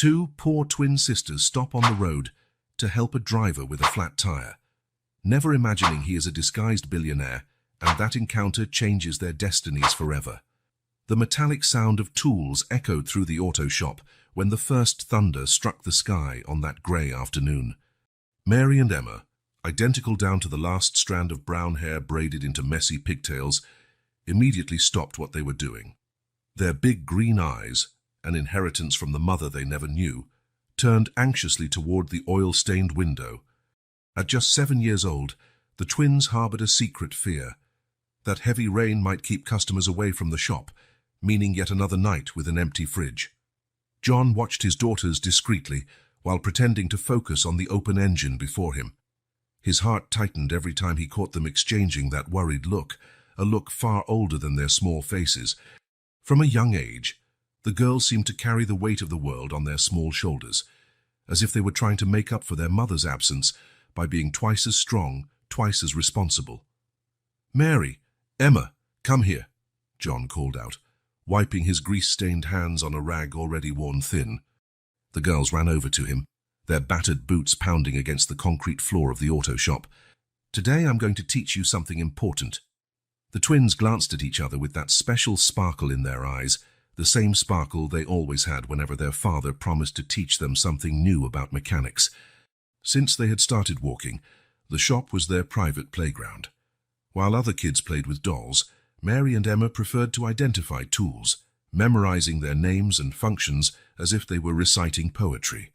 Two poor twin sisters stop on the road to help a driver with a flat tire, never imagining he is a disguised billionaire, and that encounter changes their destinies forever. The metallic sound of tools echoed through the auto shop when the first thunder struck the sky on that grey afternoon. Mary and Emma, identical down to the last strand of brown hair braided into messy pigtails, immediately stopped what they were doing. Their big green eyes, an inheritance from the mother they never knew, turned anxiously toward the oil-stained window. At just 7 years old, the twins harbored a secret fear that heavy rain might keep customers away from the shop, meaning yet another night with an empty fridge. John watched his daughters discreetly while pretending to focus on the open engine before him. His heart tightened every time he caught them exchanging that worried look, a look far older than their small faces. From a young age, the girls seemed to carry the weight of the world on their small shoulders, as if they were trying to make up for their mother's absence by being twice as strong, twice as responsible. "Mary, Emma, come here," John called out, wiping his grease-stained hands on a rag already worn thin. The girls ran over to him, their battered boots pounding against the concrete floor of the auto shop. "Today I'm going to teach you something important." The twins glanced at each other with that special sparkle in their eyes, the same sparkle they always had whenever their father promised to teach them something new about mechanics. Since they had started walking, the shop was their private playground. While other kids played with dolls, Mary and Emma preferred to identify tools, memorizing their names and functions as if they were reciting poetry.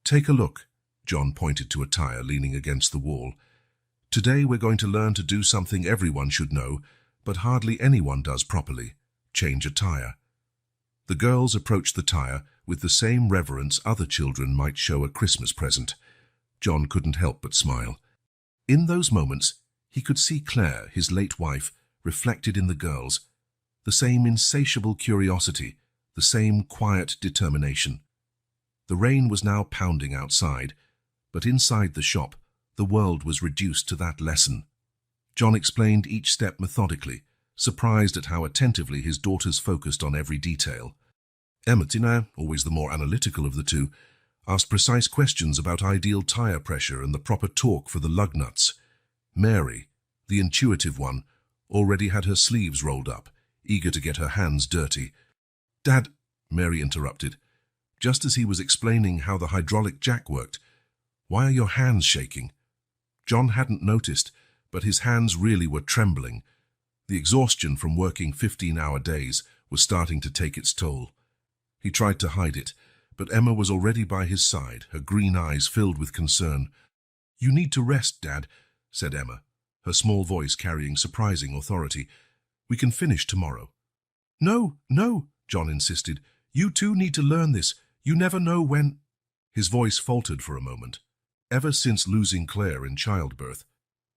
"Take a look," John pointed to a tire leaning against the wall. "Today we're going to learn to do something everyone should know, but hardly anyone does properly: change a tire." The girls approached the tire with the same reverence other children might show a Christmas present. John couldn't help but smile. In those moments, he could see Claire, his late wife, reflected in the girls, the same insatiable curiosity, the same quiet determination. The rain was now pounding outside, but inside the shop, the world was reduced to that lesson. John explained each step methodically, surprised at how attentively his daughters focused on every detail. Emma, always the more analytical of the two, asked precise questions about ideal tire pressure and the proper torque for the lug nuts. Mary, the intuitive one, already had her sleeves rolled up, eager to get her hands dirty. "Dad," Mary interrupted, just as he was explaining how the hydraulic jack worked, "why are your hands shaking?" John hadn't noticed, but his hands really were trembling. The exhaustion from working 15-hour days was starting to take its toll. He tried to hide it, but Emma was already by his side, her green eyes filled with concern. "You need to rest, Dad," said Emma, her small voice carrying surprising authority. "We can finish tomorrow." "No, no," John insisted. "You too need to learn this. You never know when—" His voice faltered for a moment. Ever since losing Claire in childbirth,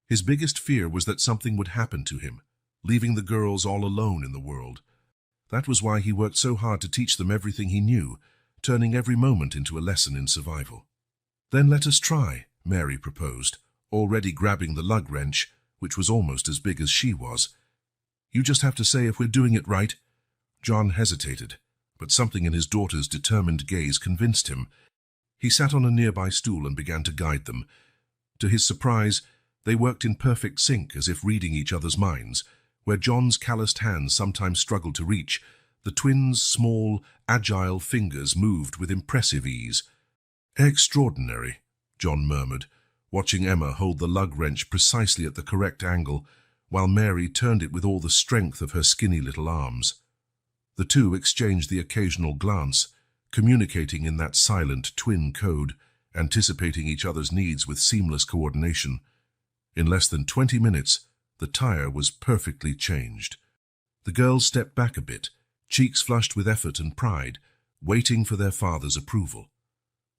his biggest fear was that something would happen to him, leaving the girls all alone in the world. That was why he worked so hard to teach them everything he knew, turning every moment into a lesson in survival. "Then let us try," Mary proposed, already grabbing the lug wrench, which was almost as big as she was. "You just have to say if we're doing it right." John hesitated, but something in his daughter's determined gaze convinced him. He sat on a nearby stool and began to guide them. To his surprise, they worked in perfect sync, as if reading each other's minds. Where John's calloused hands sometimes struggled to reach, the twins' small, agile fingers moved with impressive ease. "Extraordinary," John murmured, watching Emma hold the lug wrench precisely at the correct angle, while Mary turned it with all the strength of her skinny little arms. The two exchanged the occasional glance, communicating in that silent twin code, anticipating each other's needs with seamless coordination. In less than 20 minutes, the tire was perfectly changed. The girls stepped back a bit, cheeks flushed with effort and pride, waiting for their father's approval.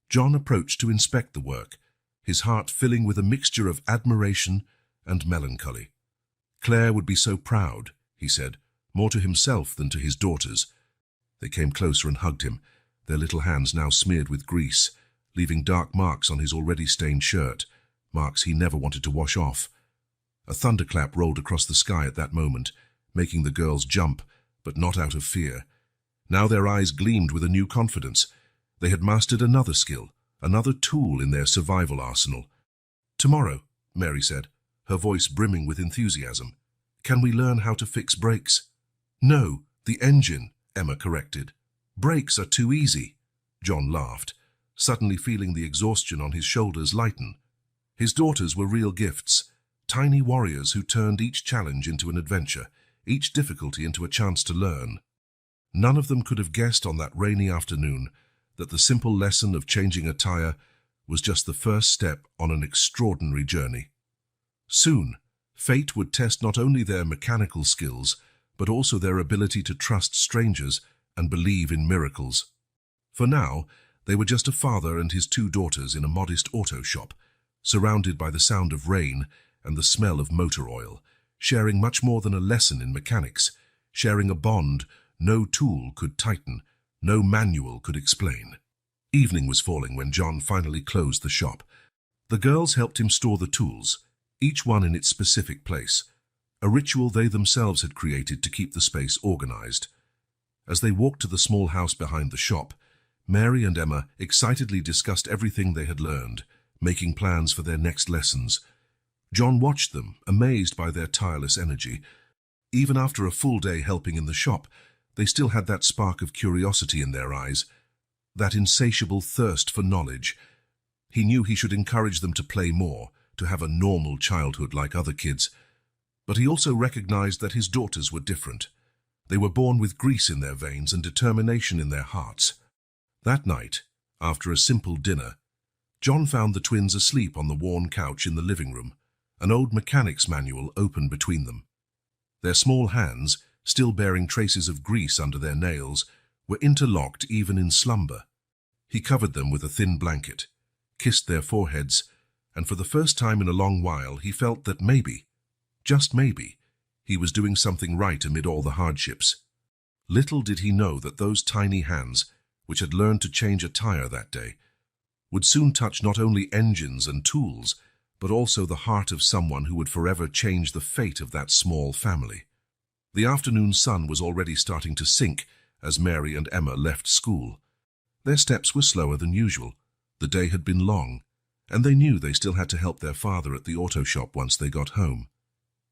John approached to inspect the work, his heart filling with a mixture of admiration and melancholy. "Claire would be so proud," he said, more to himself than to his daughters. They came closer and hugged him, their little hands now smeared with grease, leaving dark marks on his already stained shirt, marks he never wanted to wash off. A thunderclap rolled across the sky at that moment, making the girls jump, but not out of fear. Now their eyes gleamed with a new confidence. They had mastered another skill, another tool in their survival arsenal. "Tomorrow," Mary said, her voice brimming with enthusiasm. "Can we learn how to fix brakes?" "No, the engine," Emma corrected. "Brakes are too easy." John laughed, suddenly feeling the exhaustion on his shoulders lighten. His daughters were real gifts, tiny warriors who turned each challenge into an adventure, each difficulty into a chance to learn. None of them could have guessed on that rainy afternoon that the simple lesson of changing a tire was just the first step on an extraordinary journey. Soon, fate would test not only their mechanical skills, but also their ability to trust strangers and believe in miracles. For now, they were just a father and his two daughters in a modest auto shop, surrounded by the sound of rain and the smell of motor oil, sharing much more than a lesson in mechanics, sharing a bond no tool could tighten, no manual could explain. Evening was falling when John finally closed the shop. The girls helped him store the tools, each one in its specific place, a ritual they themselves had created to keep the space organized. As they walked to the small house behind the shop, Mary and Emma excitedly discussed everything they had learned, making plans for their next lessons. John watched them, amazed by their tireless energy. Even after a full day helping in the shop, they still had that spark of curiosity in their eyes, that insatiable thirst for knowledge. He knew he should encourage them to play more, to have a normal childhood like other kids. But he also recognized that his daughters were different. They were born with grease in their veins and determination in their hearts. That night, after a simple dinner, John found the twins asleep on the worn couch in the living room, an old mechanic's manual open between them. Their small hands, still bearing traces of grease under their nails, were interlocked even in slumber. He covered them with a thin blanket, kissed their foreheads, and for the first time in a long while he felt that maybe, just maybe, he was doing something right amid all the hardships. Little did he know that those tiny hands, which had learned to change a tire that day, would soon touch not only engines and tools, but also the heart of someone who would forever change the fate of that small family. The afternoon sun was already starting to sink as Mary and Emma left school. Their steps were slower than usual. The day had been long, and they knew they still had to help their father at the auto shop once they got home.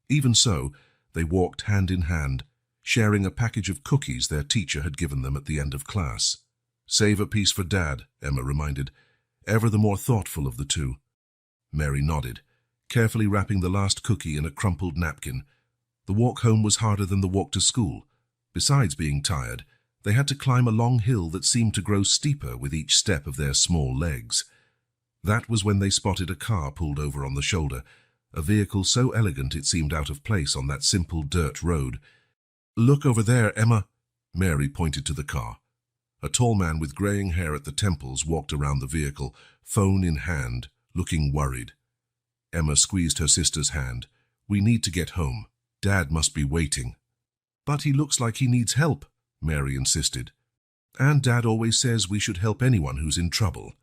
Even so, they walked hand in hand, sharing a package of cookies their teacher had given them at the end of class. "Save a piece for Dad," Emma reminded, ever the more thoughtful of the two. Mary nodded, carefully wrapping the last cookie in a crumpled napkin. The walk home was harder than the walk to school. Besides being tired, they had to climb a long hill that seemed to grow steeper with each step of their small legs. That was when they spotted a car pulled over on the shoulder, a vehicle so elegant it seemed out of place on that simple dirt road. "Look over there, Emma." Mary pointed to the car. A tall man with graying hair at the temples walked around the vehicle, phone in hand, looking worried. Emma squeezed her sister's hand. "We need to get home. Dad must be waiting." "But he looks like he needs help," Mary insisted. "And Dad always says we should help anyone who's in trouble."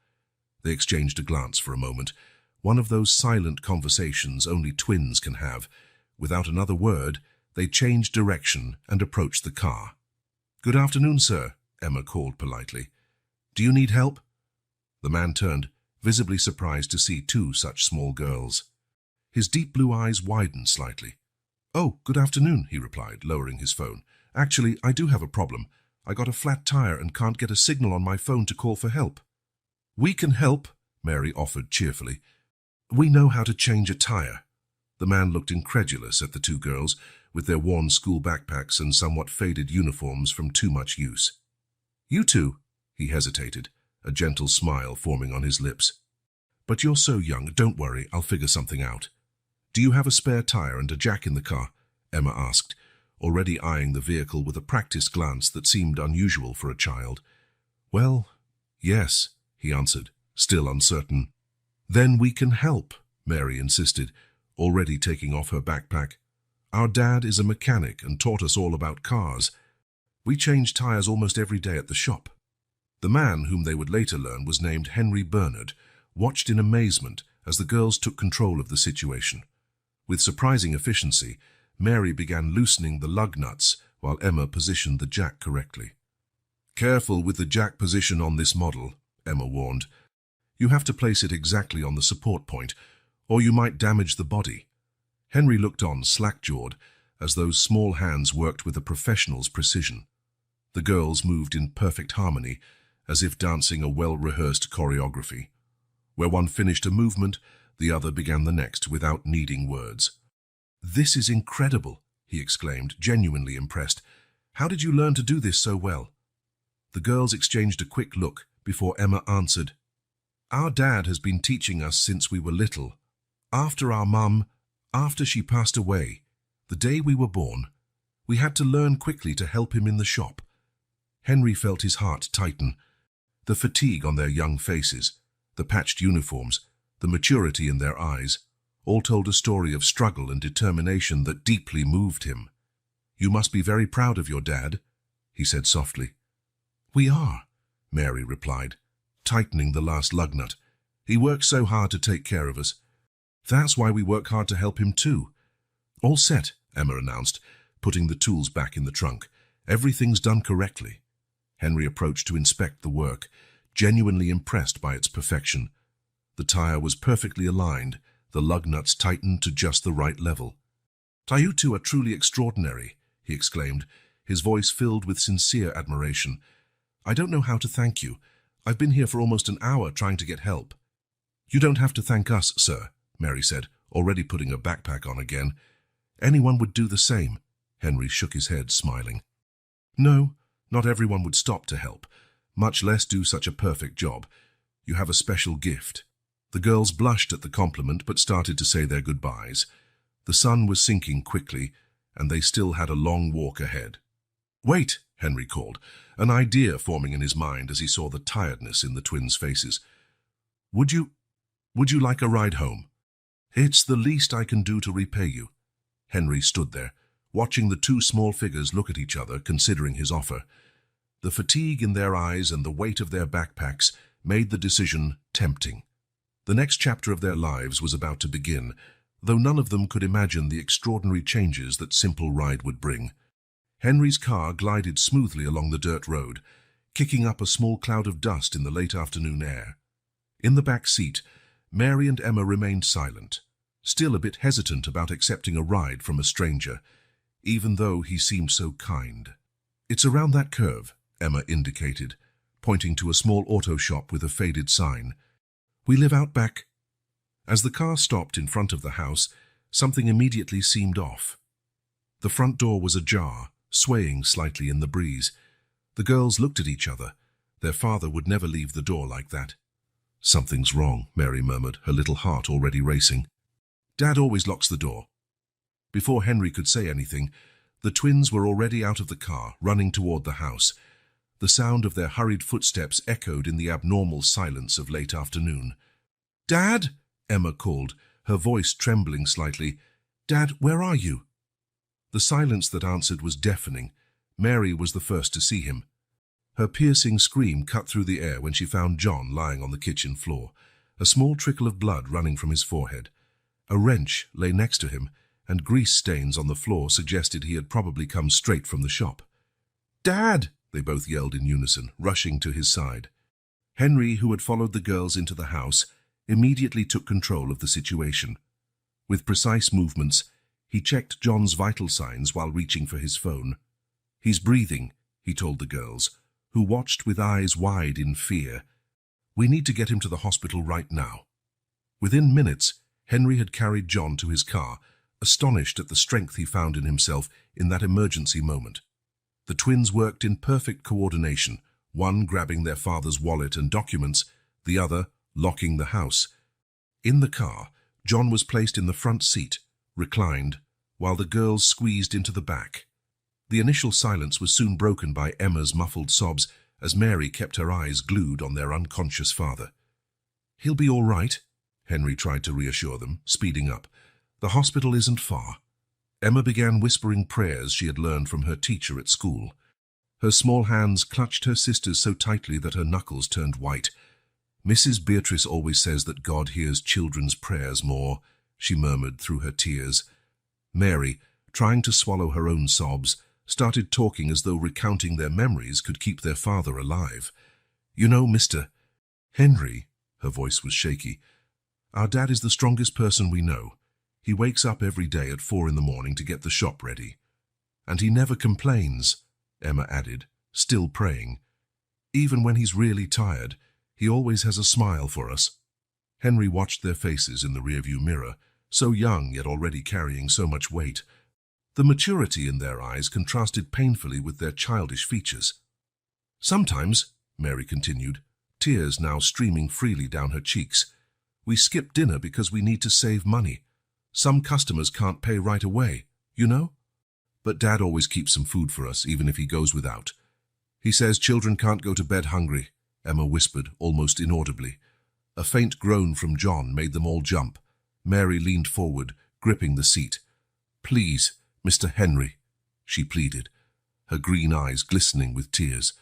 They exchanged a glance for a moment, one of those silent conversations only twins can have. Without another word, they changed direction and approached the car. "Good afternoon, sir," Emma called politely. "Do you need help?" The man turned, visibly surprised to see two such small girls. His deep blue eyes widened slightly. "Oh, good afternoon," he replied, lowering his phone. "Actually, I do have a problem. I got a flat tire and can't get a signal on my phone to call for help." "We can help," Mary offered cheerfully. "We know how to change a tire." The man looked incredulous at the two girls, with their worn school backpacks and somewhat faded uniforms from too much use. "You two?" He hesitated, a gentle smile forming on his lips. "But you're so young, don't worry, I'll figure something out." "Do you have a spare tire and a jack in the car?" Emma asked, already eyeing the vehicle with a practiced glance that seemed unusual for a child. "Well, yes," he answered, still uncertain. "Then we can help," Mary insisted, already taking off her backpack. "Our dad is a mechanic and taught us all about cars. We change tires almost every day at the shop." The man, whom they would later learn was named Henry Bernard, watched in amazement as the girls took control of the situation. With surprising efficiency, Mary began loosening the lug nuts while Emma positioned the jack correctly. "Careful with the jack position on this model," Emma warned. "You have to place it exactly on the support point, or you might damage the body." Henry looked on, slack-jawed, as those small hands worked with a professional's precision. The girls moved in perfect harmony, as if dancing a well-rehearsed choreography. Where one finished a movement, the other began the next without needing words. "This is incredible," he exclaimed, genuinely impressed. "How did you learn to do this so well?" The girls exchanged a quick look before Emma answered. "Our dad has been teaching us since we were little. After she passed away, the day we were born, we had to learn quickly to help him in the shop." Henry felt his heart tighten. The fatigue on their young faces, the patched uniforms, the maturity in their eyes, all told a story of struggle and determination that deeply moved him. "You must be very proud of your dad," he said softly. "We are," Mary replied, tightening the last lug nut. "He works so hard to take care of us. That's why we work hard to help him too." "All set," Emma announced, putting the tools back in the trunk. "Everything's done correctly." Henry approached to inspect the work, genuinely impressed by its perfection. The tire was perfectly aligned, the lug nuts tightened to just the right level. "You two are truly extraordinary," he exclaimed, his voice filled with sincere admiration. "I don't know how to thank you. I've been here for almost an hour trying to get help." "You don't have to thank us, sir," Mary said, already putting her backpack on again. "Anyone would do the same." Henry shook his head, smiling. "No, not everyone would stop to help, much less do such a perfect job. You have a special gift." The girls blushed at the compliment but started to say their goodbyes. The sun was sinking quickly, and they still had a long walk ahead. "Wait," Henry called, an idea forming in his mind as he saw the tiredness in the twins' faces. Would you like a ride home?" "It's the least I can do to repay you." Henry stood there, watching the two small figures look at each other, considering his offer. The fatigue in their eyes and the weight of their backpacks made the decision tempting. The next chapter of their lives was about to begin, though none of them could imagine the extraordinary changes that simple ride would bring. Henry's car glided smoothly along the dirt road, kicking up a small cloud of dust in the late afternoon air. In the back seat, Mary and Emma remained silent, still a bit hesitant about accepting a ride from a stranger, even though he seemed so kind. "It's around that curve," Emma indicated, pointing to a small auto shop with a faded sign. "We live out back." As the car stopped in front of the house, something immediately seemed off. The front door was ajar, swaying slightly in the breeze. The girls looked at each other. Their father would never leave the door like that. "Something's wrong," Mary murmured, her little heart already racing. "Dad always locks the door." Before Henry could say anything, the twins were already out of the car, running toward the house. The sound of their hurried footsteps echoed in the abnormal silence of late afternoon. "Dad!" Emma called, her voice trembling slightly. "Dad, where are you?" The silence that answered was deafening. Mary was the first to see him. Her piercing scream cut through the air when she found John lying on the kitchen floor, a small trickle of blood running from his forehead. A wrench lay next to him, and grease stains on the floor suggested he had probably come straight from the shop. "Dad!" they both yelled in unison, rushing to his side. Henry, who had followed the girls into the house, immediately took control of the situation. With precise movements, he checked John's vital signs while reaching for his phone. "He's breathing," he told the girls, who watched with eyes wide in fear. "We need to get him to the hospital right now." Within minutes, Henry had carried John to his car, astonished at the strength he found in himself in that emergency moment. The twins worked in perfect coordination, one grabbing their father's wallet and documents, the other locking the house. In the car, John was placed in the front seat, reclined, while the girls squeezed into the back. The initial silence was soon broken by Emma's muffled sobs as Mary kept her eyes glued on their unconscious father. "He'll be all right," Henry tried to reassure them, speeding up. "The hospital isn't far." Emma began whispering prayers she had learned from her teacher at school. Her small hands clutched her sister's so tightly that her knuckles turned white. "Mrs. Beatrice always says that God hears children's prayers more," she murmured through her tears. Mary, trying to swallow her own sobs, started talking as though recounting their memories could keep their father alive. "You know, Mr. Henry, her voice was shaky, our dad is the strongest person we know. He wakes up every day at 4 in the morning to get the shop ready. And he never complains, Emma added, still praying. Even when he's really tired, he always has a smile for us. Henry watched their faces in the rearview mirror, so young yet already carrying so much weight. The maturity in their eyes contrasted painfully with their childish features. Sometimes, Mary continued, tears now streaming freely down her cheeks, we skip dinner because we need to save money. Some customers can't pay right away, you know? But Dad always keeps some food for us, even if he goes without. He says children can't go to bed hungry, Emma whispered, almost inaudibly. A faint groan from John made them all jump. Mary leaned forward, gripping the seat. Please, Mr. Henry, she pleaded, her green eyes glistening with tears.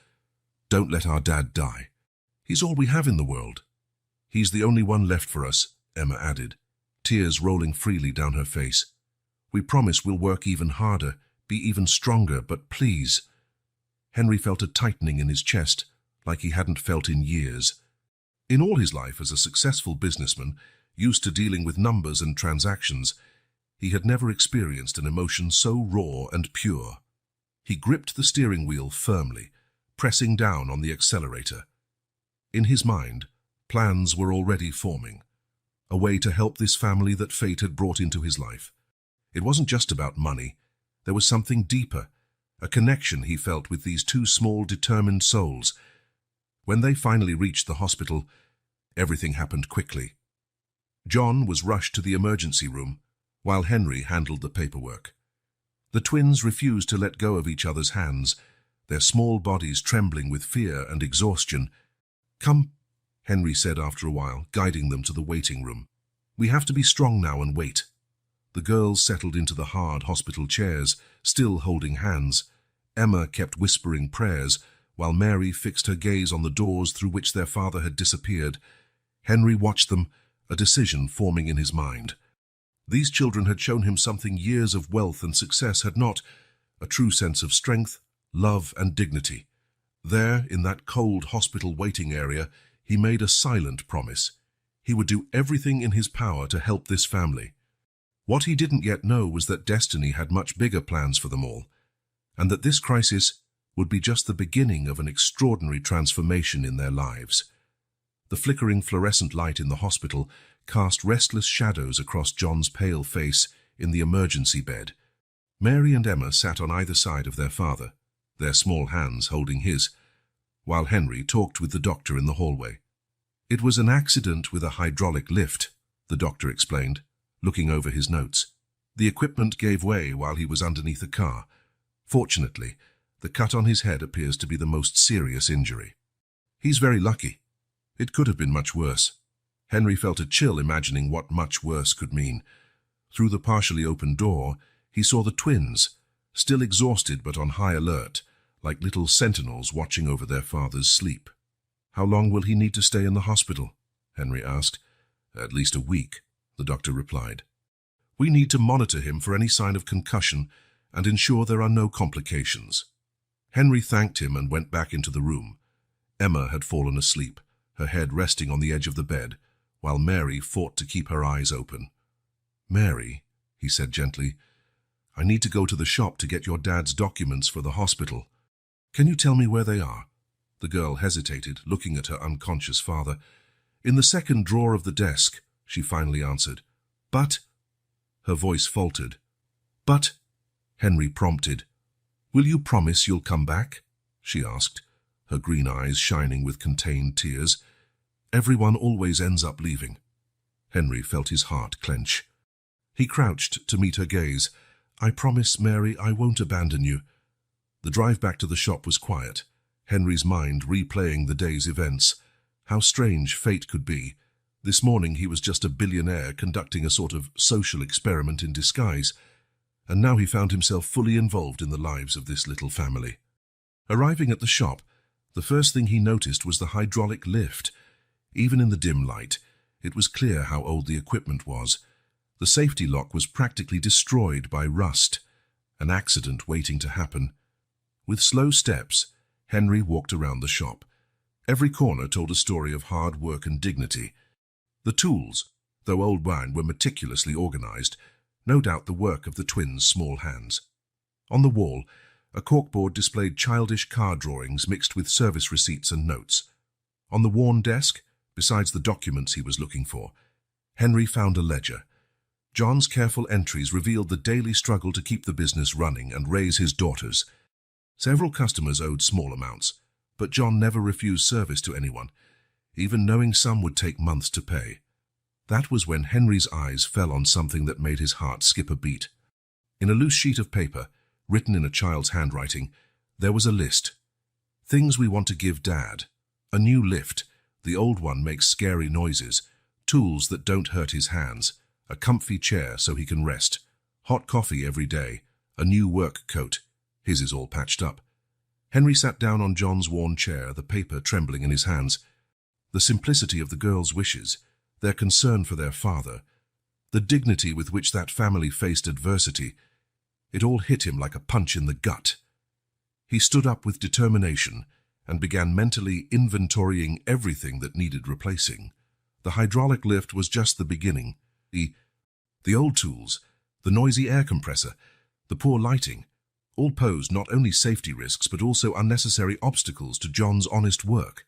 Don't let our dad die. He's all we have in the world. He's the only one left for us, Emma added, tears rolling freely down her face. We promise we'll work even harder, be even stronger, but please. Henry felt a tightening in his chest, like he hadn't felt in years. In all his life as a successful businessman, used to dealing with numbers and transactions, he had never experienced an emotion so raw and pure. He gripped the steering wheel firmly, pressing down on the accelerator. In his mind, plans were already forming. A way to help this family that fate had brought into his life. It wasn't just about money. There was something deeper, a connection he felt with these two small, determined souls. When they finally reached the hospital, everything happened quickly. John was rushed to the emergency room, while Henry handled the paperwork. The twins refused to let go of each other's hands, their small bodies trembling with fear and exhaustion. Come, Henry said after a while, guiding them to the waiting room. We have to be strong now and wait. The girls settled into the hard hospital chairs, still holding hands. Emma kept whispering prayers, while Mary fixed her gaze on the doors through which their father had disappeared. Henry watched them, a decision forming in his mind. These children had shown him something years of wealth and success had not, a true sense of strength, love and dignity. There, in that cold hospital waiting area, he made a silent promise. He would do everything in his power to help this family. What he didn't yet know was that destiny had much bigger plans for them all, and that this crisis would be just the beginning of an extraordinary transformation in their lives. The flickering fluorescent light in the hospital cast restless shadows across John's pale face in the emergency bed. Mary and Emma sat on either side of their father, their small hands holding his, while Henry talked with the doctor in the hallway. It was an accident with a hydraulic lift, the doctor explained, looking over his notes. The equipment gave way while he was underneath the car. Fortunately, the cut on his head appears to be the most serious injury. He's very lucky. It could have been much worse. Henry felt a chill imagining what much worse could mean. Through the partially open door, he saw the twins, still exhausted but on high alert, like little sentinels watching over their father's sleep. How long will he need to stay in the hospital? Henry asked. At least a week, the doctor replied. We need to monitor him for any sign of concussion and ensure there are no complications. Henry thanked him and went back into the room. Emma had fallen asleep, her head resting on the edge of the bed, while Mary fought to keep her eyes open. Mary, he said gently, I need to go to the shop to get your dad's documents for the hospital. Can you tell me where they are? The girl hesitated, looking at her unconscious father. In the second drawer of the desk, she finally answered. But, her voice faltered. But, Henry prompted. Will you promise you'll come back? She asked, her green eyes shining with contained tears. Everyone always ends up leaving. Henry felt his heart clench. He crouched to meet her gaze. I promise, Mary, I won't abandon you. The drive back to the shop was quiet, Henry's mind replaying the day's events. How strange fate could be. This morning he was just a billionaire conducting a sort of social experiment in disguise, and now he found himself fully involved in the lives of this little family. Arriving at the shop, the first thing he noticed was the hydraulic lift. Even in the dim light, it was clear how old the equipment was. The safety lock was practically destroyed by rust, an accident waiting to happen. With slow steps, Henry walked around the shop. Every corner told a story of hard work and dignity. The tools, though old wine, were meticulously organized, no doubt the work of the twins' small hands. On the wall, a corkboard displayed childish card drawings mixed with service receipts and notes. On the worn desk, besides the documents he was looking for, Henry found a ledger. John's careful entries revealed the daily struggle to keep the business running and raise his daughters. Several customers owed small amounts, but John never refused service to anyone, even knowing some would take months to pay. That was when Henry's eyes fell on something that made his heart skip a beat. In a loose sheet of paper, written in a child's handwriting, there was a list. Things we want to give Dad. A new lift. The old one makes scary noises. Tools that don't hurt his hands. A comfy chair so he can rest. Hot coffee every day. A new work coat. His is all patched up. Henry sat down on John's worn chair, the paper trembling in his hands. The simplicity of the girls' wishes, their concern for their father, the dignity with which that family faced adversity, it all hit him like a punch in the gut. He stood up with determination and began mentally inventorying everything that needed replacing. The hydraulic lift was just the beginning. The old tools, the noisy air compressor, the poor lighting, all posed not only safety risks but also unnecessary obstacles to John's honest work.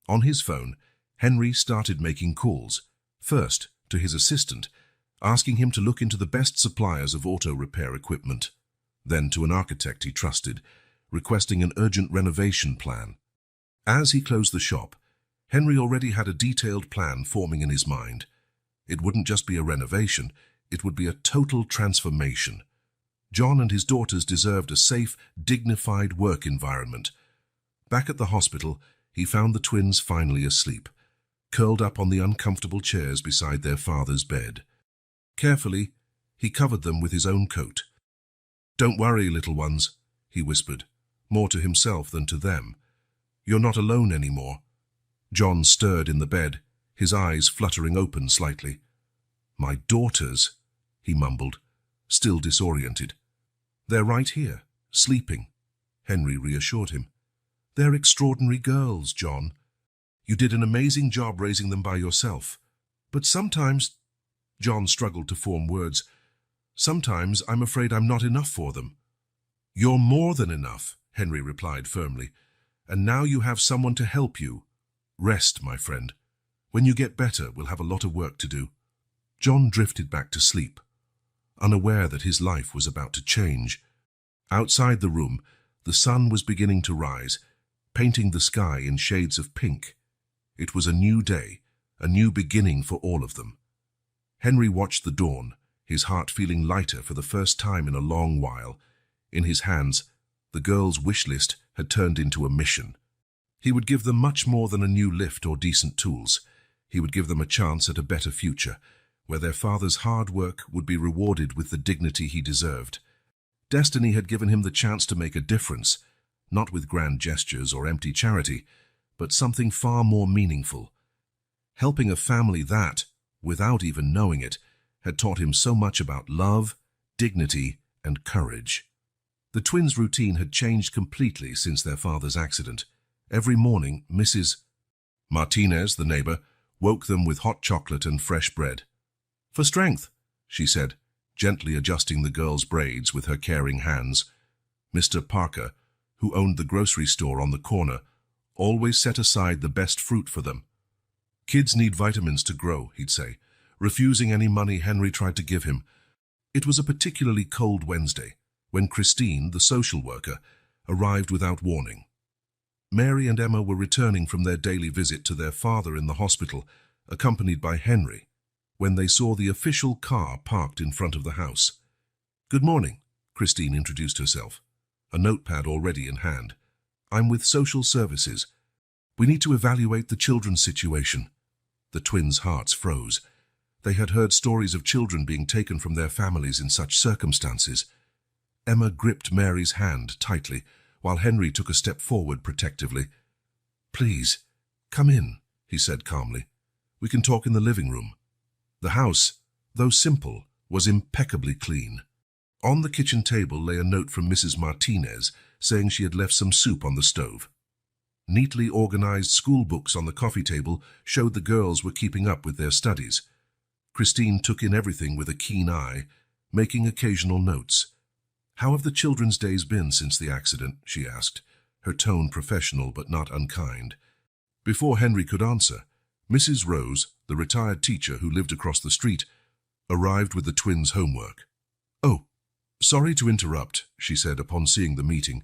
On his phone, Henry started making calls, first to his assistant, asking him to look into the best suppliers of auto repair equipment, then to an architect he trusted, requesting an urgent renovation plan. As he closed the shop, Henry already had a detailed plan forming in his mind. It wouldn't just be a renovation, it would be a total transformation. John and his daughters deserved a safe, dignified work environment. Back at the hospital, he found the twins finally asleep, curled up on the uncomfortable chairs beside their father's bed. Carefully, he covered them with his own coat. "Don't worry, little ones," he whispered, more to himself than to them. "You're not alone anymore." John stirred in the bed, his eyes fluttering open slightly. "My daughters," he mumbled, still disoriented. "They're right here, sleeping," Henry reassured him. "They're extraordinary girls, John. You did an amazing job raising them by yourself. But sometimes—" John struggled to form words. "Sometimes I'm afraid I'm not enough for them." "You're more than enough," Henry replied firmly. "And now you have someone to help you. Rest, my friend. When you get better, we'll have a lot of work to do." John drifted back to sleep, unaware that his life was about to change. Outside the room, the sun was beginning to rise, painting the sky in shades of pink. It was a new day, a new beginning for all of them. Henry watched the dawn, his heart feeling lighter for the first time in a long while. In his hands, the girls' wish list had turned into a mission. He would give them much more than a new lift or decent tools. He would give them a chance at a better future, where their father's hard work would be rewarded with the dignity he deserved. Destiny had given him the chance to make a difference, not with grand gestures or empty charity, but something far more meaningful. Helping a family that, without even knowing it, had taught him so much about love, dignity, and courage. The twins' routine had changed completely since their father's accident. Every morning, Mrs. Martinez, the neighbor, woke them with hot chocolate and fresh bread. "For strength," she said, gently adjusting the girls' braids with her caring hands. Mr. Parker, who owned the grocery store on the corner, always set aside the best fruit for them. "Kids need vitamins to grow," he'd say, refusing any money Henry tried to give him. It was a particularly cold Wednesday, when Christine, the social worker, arrived without warning. Mary and Emma were returning from their daily visit to their father in the hospital, accompanied by Henry, when they saw the official car parked in front of the house. "Good morning," Christine introduced herself, a notepad already in hand. "I'm with Social Services. We need to evaluate the children's situation." The twins' hearts froze. They had heard stories of children being taken from their families in such circumstances. Emma gripped Mary's hand tightly, while Henry took a step forward protectively. "Please, come in," he said calmly. "We can talk in the living room." The house, though simple, was impeccably clean. On the kitchen table lay a note from Mrs. Martinez saying she had left some soup on the stove. Neatly organized school books on the coffee table showed the girls were keeping up with their studies. Christine took in everything with a keen eye, making occasional notes. "How have the children's days been since the accident?" she asked, her tone professional but not unkind. Before Henry could answer, Mrs. Rose, the retired teacher who lived across the street, arrived with the twins' homework. "Oh, sorry to interrupt," she said upon seeing the meeting.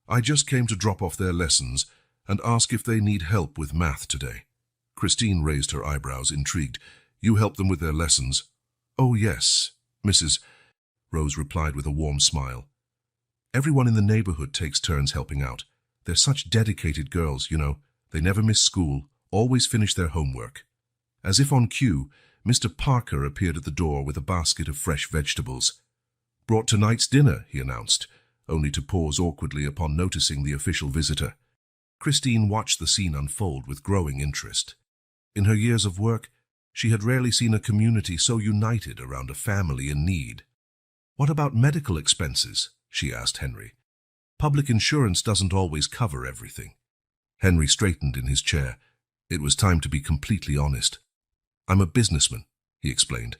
"I just came to drop off their lessons and ask if they need help with math today." Christine raised her eyebrows, intrigued. "You help them with their lessons?" "Oh, yes, Mrs. Rose replied with a warm smile. "Everyone in the neighborhood takes turns helping out. They're such dedicated girls, you know. They never miss school, always finish their homework." As if on cue, Mr. Parker appeared at the door with a basket of fresh vegetables. "Brought tonight's dinner," he announced, only to pause awkwardly upon noticing the official visitor. Christine watched the scene unfold with growing interest. In her years of work, she had rarely seen a community so united around a family in need. "What about medical expenses?" she asked Henry. "Public insurance doesn't always cover everything." Henry straightened in his chair. It was time to be completely honest. "I'm a businessman," he explained.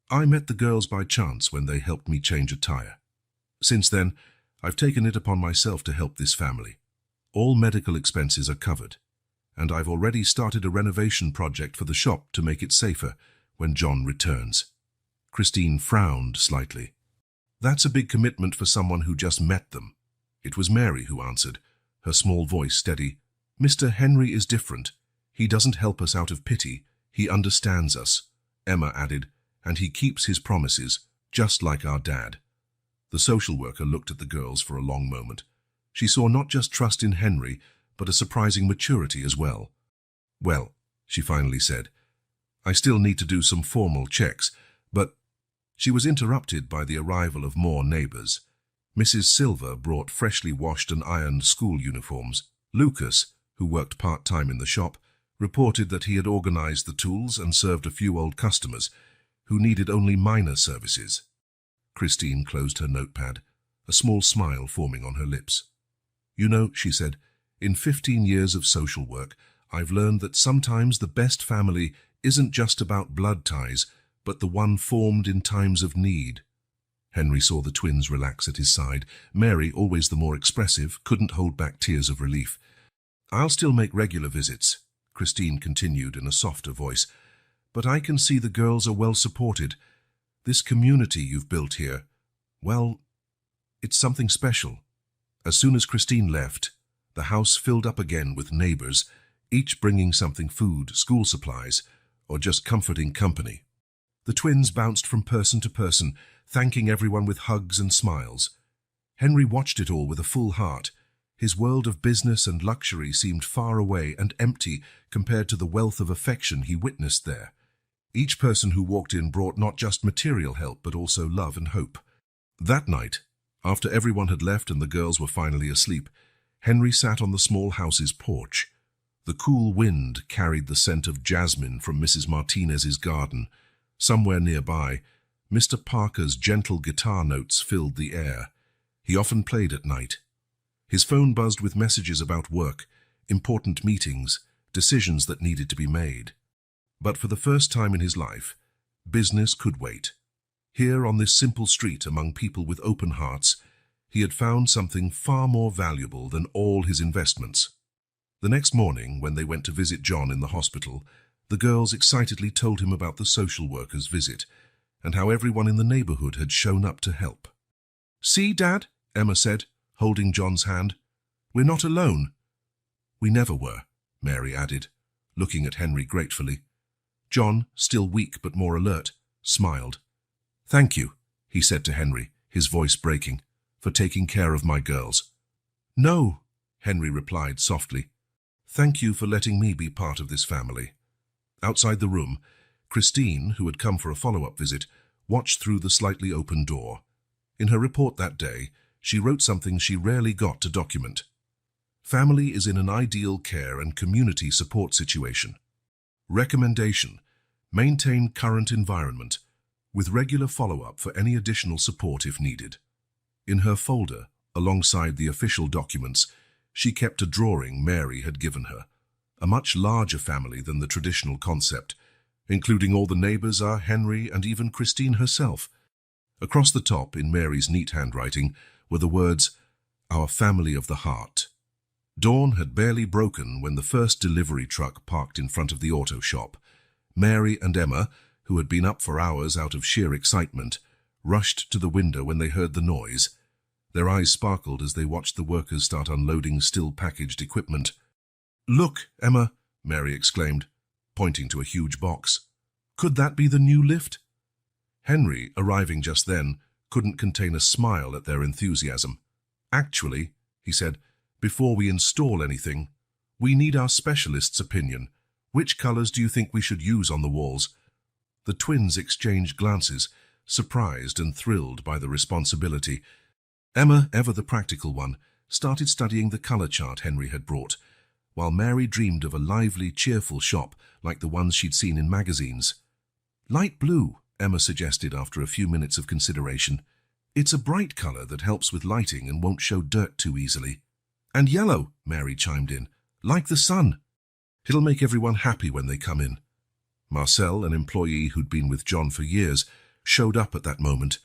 "I met the girls by chance when they helped me change a tire. Since then, I've taken it upon myself to help this family. All medical expenses are covered, and I've already started a renovation project for the shop to make it safer when John returns." Christine frowned slightly. "That's a big commitment for someone who just met them." It was Mary who answered, her small voice steady. "Mr. Henry is different. He doesn't help us out of pity. He understands us," Emma added, "and he keeps his promises, just like our dad." The social worker looked at the girls for a long moment. She saw not just trust in Henry, but a surprising maturity as well. "Well," she finally said, "I still need to do some formal checks, but—" She was interrupted by the arrival of more neighbors. Mrs. Silver brought freshly washed and ironed school uniforms. Lucas, who worked part-time in the shop, reported that he had organized the tools and served a few old customers who needed only minor services. Christine closed her notepad, a small smile forming on her lips. "You know," she said, "in 15 years of social work, I've learned that sometimes the best family isn't just about blood ties, but the one formed in times of need." Henry saw the twins relax at his side. Mary, always the more expressive, couldn't hold back tears of relief. "I'll still make regular visits," Christine continued in a softer voice, "but I can see the girls are well supported. This community you've built here, well, it's something special." As soon as Christine left, the house filled up again with neighbors, each bringing something: food, school supplies, or just comforting company. The twins bounced from person to person, thanking everyone with hugs and smiles. Henry watched it all with a full heart. His world of business and luxury seemed far away and empty compared to the wealth of affection he witnessed there. Each person who walked in brought not just material help, but also love and hope. That night, after everyone had left and the girls were finally asleep, Henry sat on the small house's porch. The cool wind carried the scent of jasmine from Mrs. Martinez's garden. Somewhere nearby, Mr. Parker's gentle guitar notes filled the air. He often played at night. His phone buzzed with messages about work, important meetings, decisions that needed to be made. But for the first time in his life, business could wait. Here on this simple street among people with open hearts, he had found something far more valuable than all his investments. The next morning, when they went to visit John in the hospital, the girls excitedly told him about the social worker's visit and how everyone in the neighborhood had shown up to help. "See, Dad," Emma said, holding John's hand. "We're not alone." "We never were," Mary added, looking at Henry gratefully. John, still weak but more alert, smiled. "Thank you," he said to Henry, his voice breaking, "for taking care of my girls." "No," Henry replied softly. "Thank you for letting me be part of this family." Outside the room, Christine, who had come for a follow-up visit, watched through the slightly open door. In her report that day, she wrote something she rarely got to document. "Family is in an ideal care and community support situation. Recommendation: maintain current environment, with regular follow-up for any additional support if needed." In her folder, alongside the official documents, She kept a drawing Mary had given her, a much larger family than the traditional concept, including all the neighbors, Henry, and even Christine herself. Across the top, in Mary's neat handwriting, were the words, "Our family of the heart." Dawn had barely broken when the first delivery truck parked in front of the auto shop. Mary and Emma, who had been up for hours out of sheer excitement, rushed to the window when they heard the noise. Their eyes sparkled as they watched the workers start unloading still-packaged equipment. "Look, Emma," Mary exclaimed, pointing to a huge box. "Could that be the new lift?" Henry, arriving just then, couldn't contain a smile at their enthusiasm. "Actually," he said, "before we install anything, we need our specialist's opinion. Which colors do you think we should use on the walls?" The twins exchanged glances, surprised and thrilled by the responsibility. Emma, ever the practical one, started studying the color chart Henry had brought, while Mary dreamed of a lively, cheerful shop like the ones she'd seen in magazines. "Light blue," Emma suggested after a few minutes of consideration. "It's a bright color that helps with lighting and won't show dirt too easily." "And yellow," Mary chimed in, "like the sun. It'll make everyone happy when they come in." Marcel, an employee who'd been with John for years, showed up at that moment.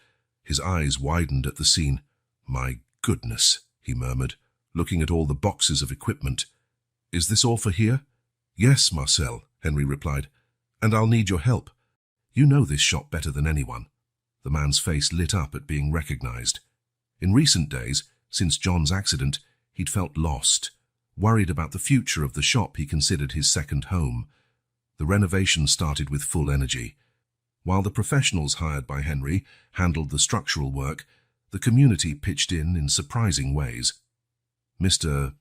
His eyes widened at the scene. "My goodness," he murmured, looking at all the boxes of equipment. "Is this all for here?" "Yes, Marcel," Henry replied, "and I'll need your help. You know this shop better than anyone." The man's face lit up at being recognized. In recent days, since John's accident, he'd felt lost, worried about the future of the shop he considered his second home. The renovation started with full energy. While the professionals hired by Henry handled the structural work, the community pitched in surprising ways. Mr.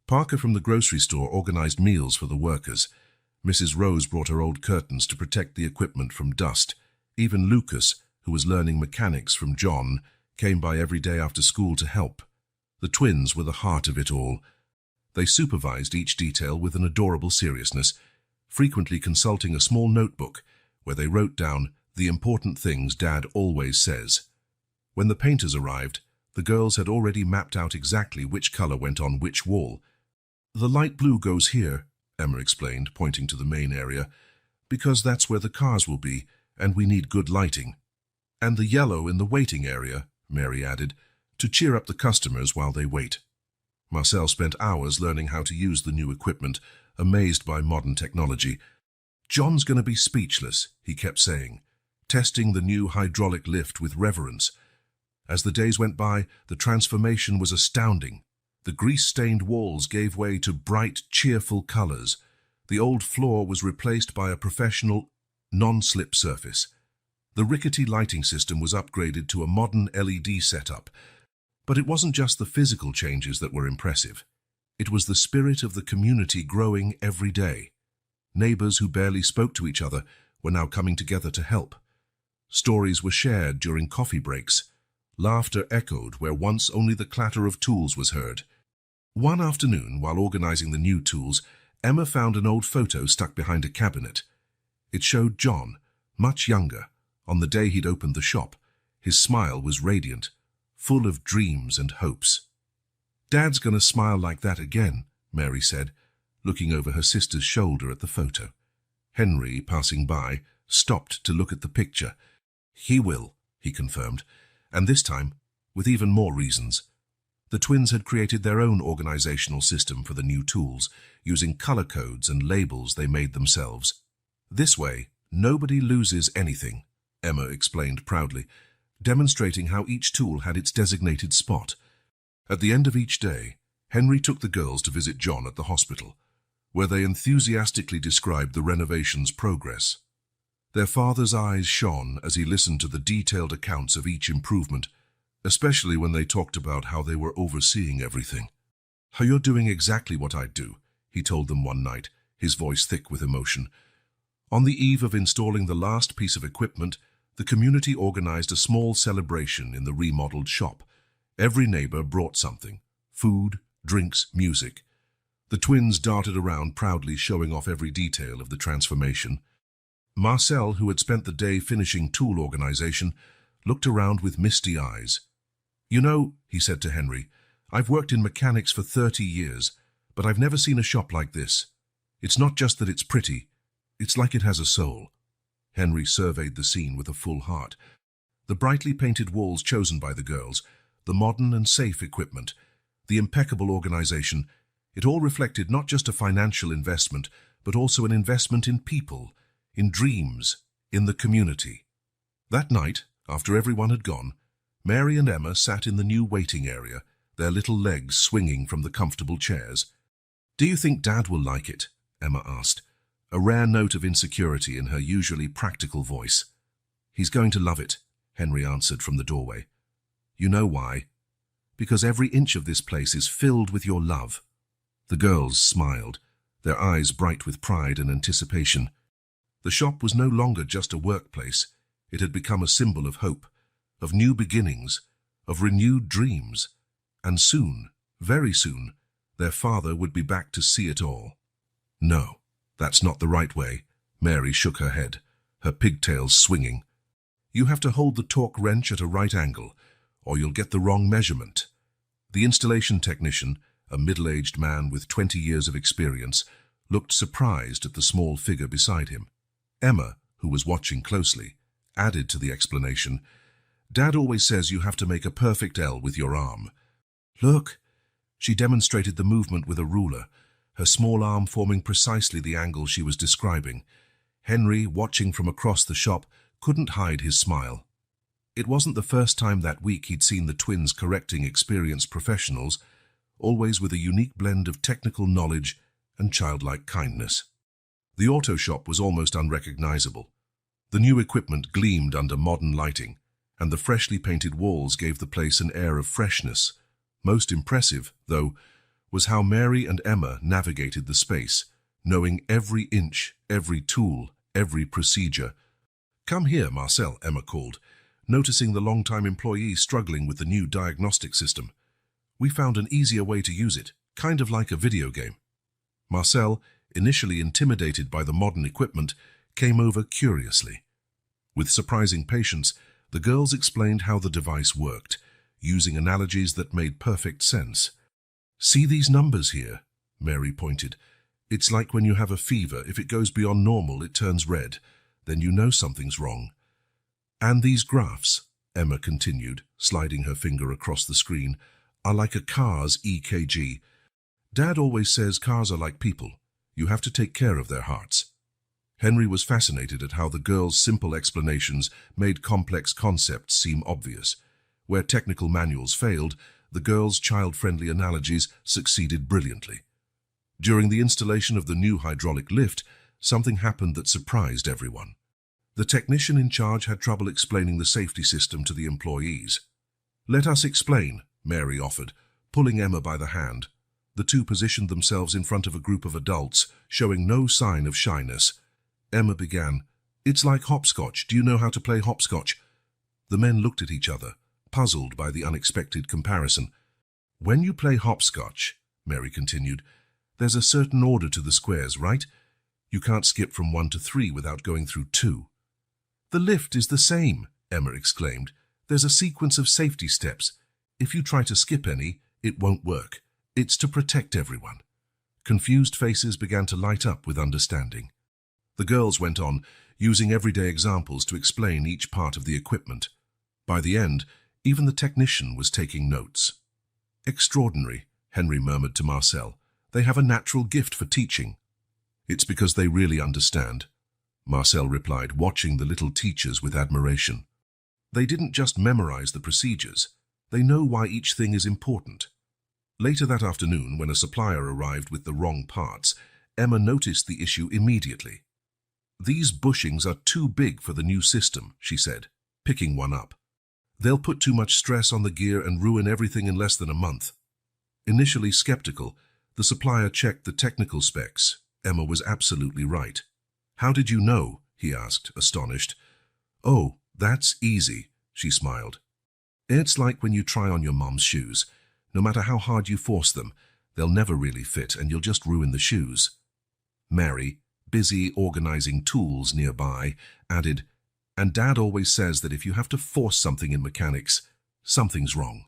Parker from the grocery store organized meals for the workers. Mrs. Rose brought her old curtains to protect the equipment from dust. Even Lucas, who was learning mechanics from John, came by every day after school to help. The twins were the heart of it all. They supervised each detail with an adorable seriousness, frequently consulting a small notebook where they wrote down the important things Dad always says. When the painters arrived, the girls had already mapped out exactly which color went on which wall. "The light blue goes here," Emma explained, pointing to the main area, "because that's where the cars will be, and we need good lighting. And the yellow in the waiting area," Mary added, "to cheer up the customers while they wait." Marcel spent hours learning how to use the new equipment, amazed by modern technology. "John's going to be speechless," he kept saying, testing the new hydraulic lift with reverence. As the days went by, the transformation was astounding. The grease-stained walls gave way to bright, cheerful colors. The old floor was replaced by a professional, non-slip surface. The rickety lighting system was upgraded to a modern LED setup. But it wasn't just the physical changes that were impressive. It was the spirit of the community growing every day. Neighbors who barely spoke to each other were now coming together to help. Stories were shared during coffee breaks. Laughter echoed where once only the clatter of tools was heard. One afternoon, while organizing the new tools, Emma found an old photo stuck behind a cabinet. It showed John, much younger, on the day he'd opened the shop. His smile was radiant, full of dreams and hopes. "Dad's gonna smile like that again," Mary said, looking over her sister's shoulder at the photo. Henry, passing by, stopped to look at the picture. "He will," he confirmed, and this time, with even more reasons. The twins had created their own organizational system for the new tools, using color codes and labels they made themselves. "This way, nobody loses anything," Emma explained proudly, demonstrating how each tool had its designated spot. At the end of each day, Henry took the girls to visit John at the hospital, where they enthusiastically described the renovation's progress. Their father's eyes shone as he listened to the detailed accounts of each improvement, especially when they talked about how they were overseeing everything. "How you're doing exactly what I'd do," he told them one night, his voice thick with emotion. On the eve of installing the last piece of equipment, the community organized a small celebration in the remodeled shop. Every neighbor brought something: food, drinks, music. The twins darted around proudly, showing off every detail of the transformation. Marcel, who had spent the day finishing tool organization, looked around with misty eyes. "You know," he said to Henry, I've worked in mechanics for 30 years, but I've never seen a shop like this. It's not just that it's pretty, it's like it has a soul. Henry surveyed the scene with a full heart. The brightly painted walls chosen by the girls, the modern and safe equipment, the impeccable organization, it all reflected not just a financial investment, but also an investment in people, in dreams, in the community. That night, after everyone had gone, Mary and Emma sat in the new waiting area, their little legs swinging from the comfortable chairs. "Do you think Dad will like it?" Emma asked, a rare note of insecurity in her usually practical voice. "He's going to love it," Henry answered from the doorway. "You know why? Because every inch of this place is filled with your love." The girls smiled, their eyes bright with pride and anticipation. The shop was no longer just a workplace. It had become a symbol of hope, of new beginnings, of renewed dreams. And soon, very soon, their father would be back to see it all. "No, that's not the right way." Mary shook her head, her pigtails swinging. "You have to hold the torque wrench at a right angle, or you'll get the wrong measurement." The installation technician, a middle-aged man with 20 years of experience, looked surprised at the small figure beside him. Emma, who was watching closely, added to the explanation, "Dad always says you have to make a perfect L with your arm. Look." She demonstrated the movement with a ruler, her small arm forming precisely the angle she was describing. Henry, watching from across the shop, couldn't hide his smile. It wasn't the first time that week he'd seen the twins correcting experienced professionals, always with a unique blend of technical knowledge and childlike kindness. The auto shop was almost unrecognizable. The new equipment gleamed under modern lighting, and the freshly painted walls gave the place an air of freshness. Most impressive, though, was how Mary and Emma navigated the space, knowing every inch, every tool, every procedure. "Come here, Marcel," Emma called, noticing the long-time employee struggling with the new diagnostic system. "We found an easier way to use it, kind of like a video game." Marcel, initially intimidated by the modern equipment, came over curiously. With surprising patience, the girls explained how the device worked, using analogies that made perfect sense. "See these numbers here?" Mary pointed. "It's like when you have a fever. If it goes beyond normal, it turns red. Then you know something's wrong." "And these graphs," Emma continued, sliding her finger across the screen, "are like a car's EKG. Dad always says cars are like people. You have to take care of their hearts." Henry was fascinated at how the girls' simple explanations made complex concepts seem obvious. Where technical manuals failed, the girls' child-friendly analogies succeeded brilliantly. During the installation of the new hydraulic lift, something happened that surprised everyone. The technician in charge had trouble explaining the safety system to the employees. "Let us explain," Mary offered, pulling Emma by the hand. The two positioned themselves in front of a group of adults, showing no sign of shyness. Emma began, "It's like hopscotch. Do you know how to play hopscotch?" The men looked at each other, puzzled by the unexpected comparison. "When you play hopscotch," Mary continued, "there's a certain order to the squares, right? You can't skip from 1 to 3 without going through 2. "The lift is the same," Emma exclaimed. "There's a sequence of safety steps. If you try to skip any, it won't work. It's to protect everyone." Confused faces began to light up with understanding. The girls went on, using everyday examples to explain each part of the equipment. By the end, even the technician was taking notes. "Extraordinary," Henry murmured to Marcel. "They have a natural gift for teaching." "It's because they really understand," Marcel replied, watching the little teachers with admiration. "They didn't just memorize the procedures. They know why each thing is important." Later that afternoon, when a supplier arrived with the wrong parts, Emma noticed the issue immediately. "These bushings are too big for the new system," she said, picking one up. "They'll put too much stress on the gear and ruin everything in less than a month." Initially skeptical, the supplier checked the technical specs. Emma was absolutely right. "How did you know?" he asked, astonished. "Oh, that's easy," she smiled. "It's like when you try on your mom's shoes. No matter how hard you force them, they'll never really fit and you'll just ruin the shoes." Mary, busy organizing tools nearby, added, "And Dad always says that if you have to force something in mechanics, something's wrong."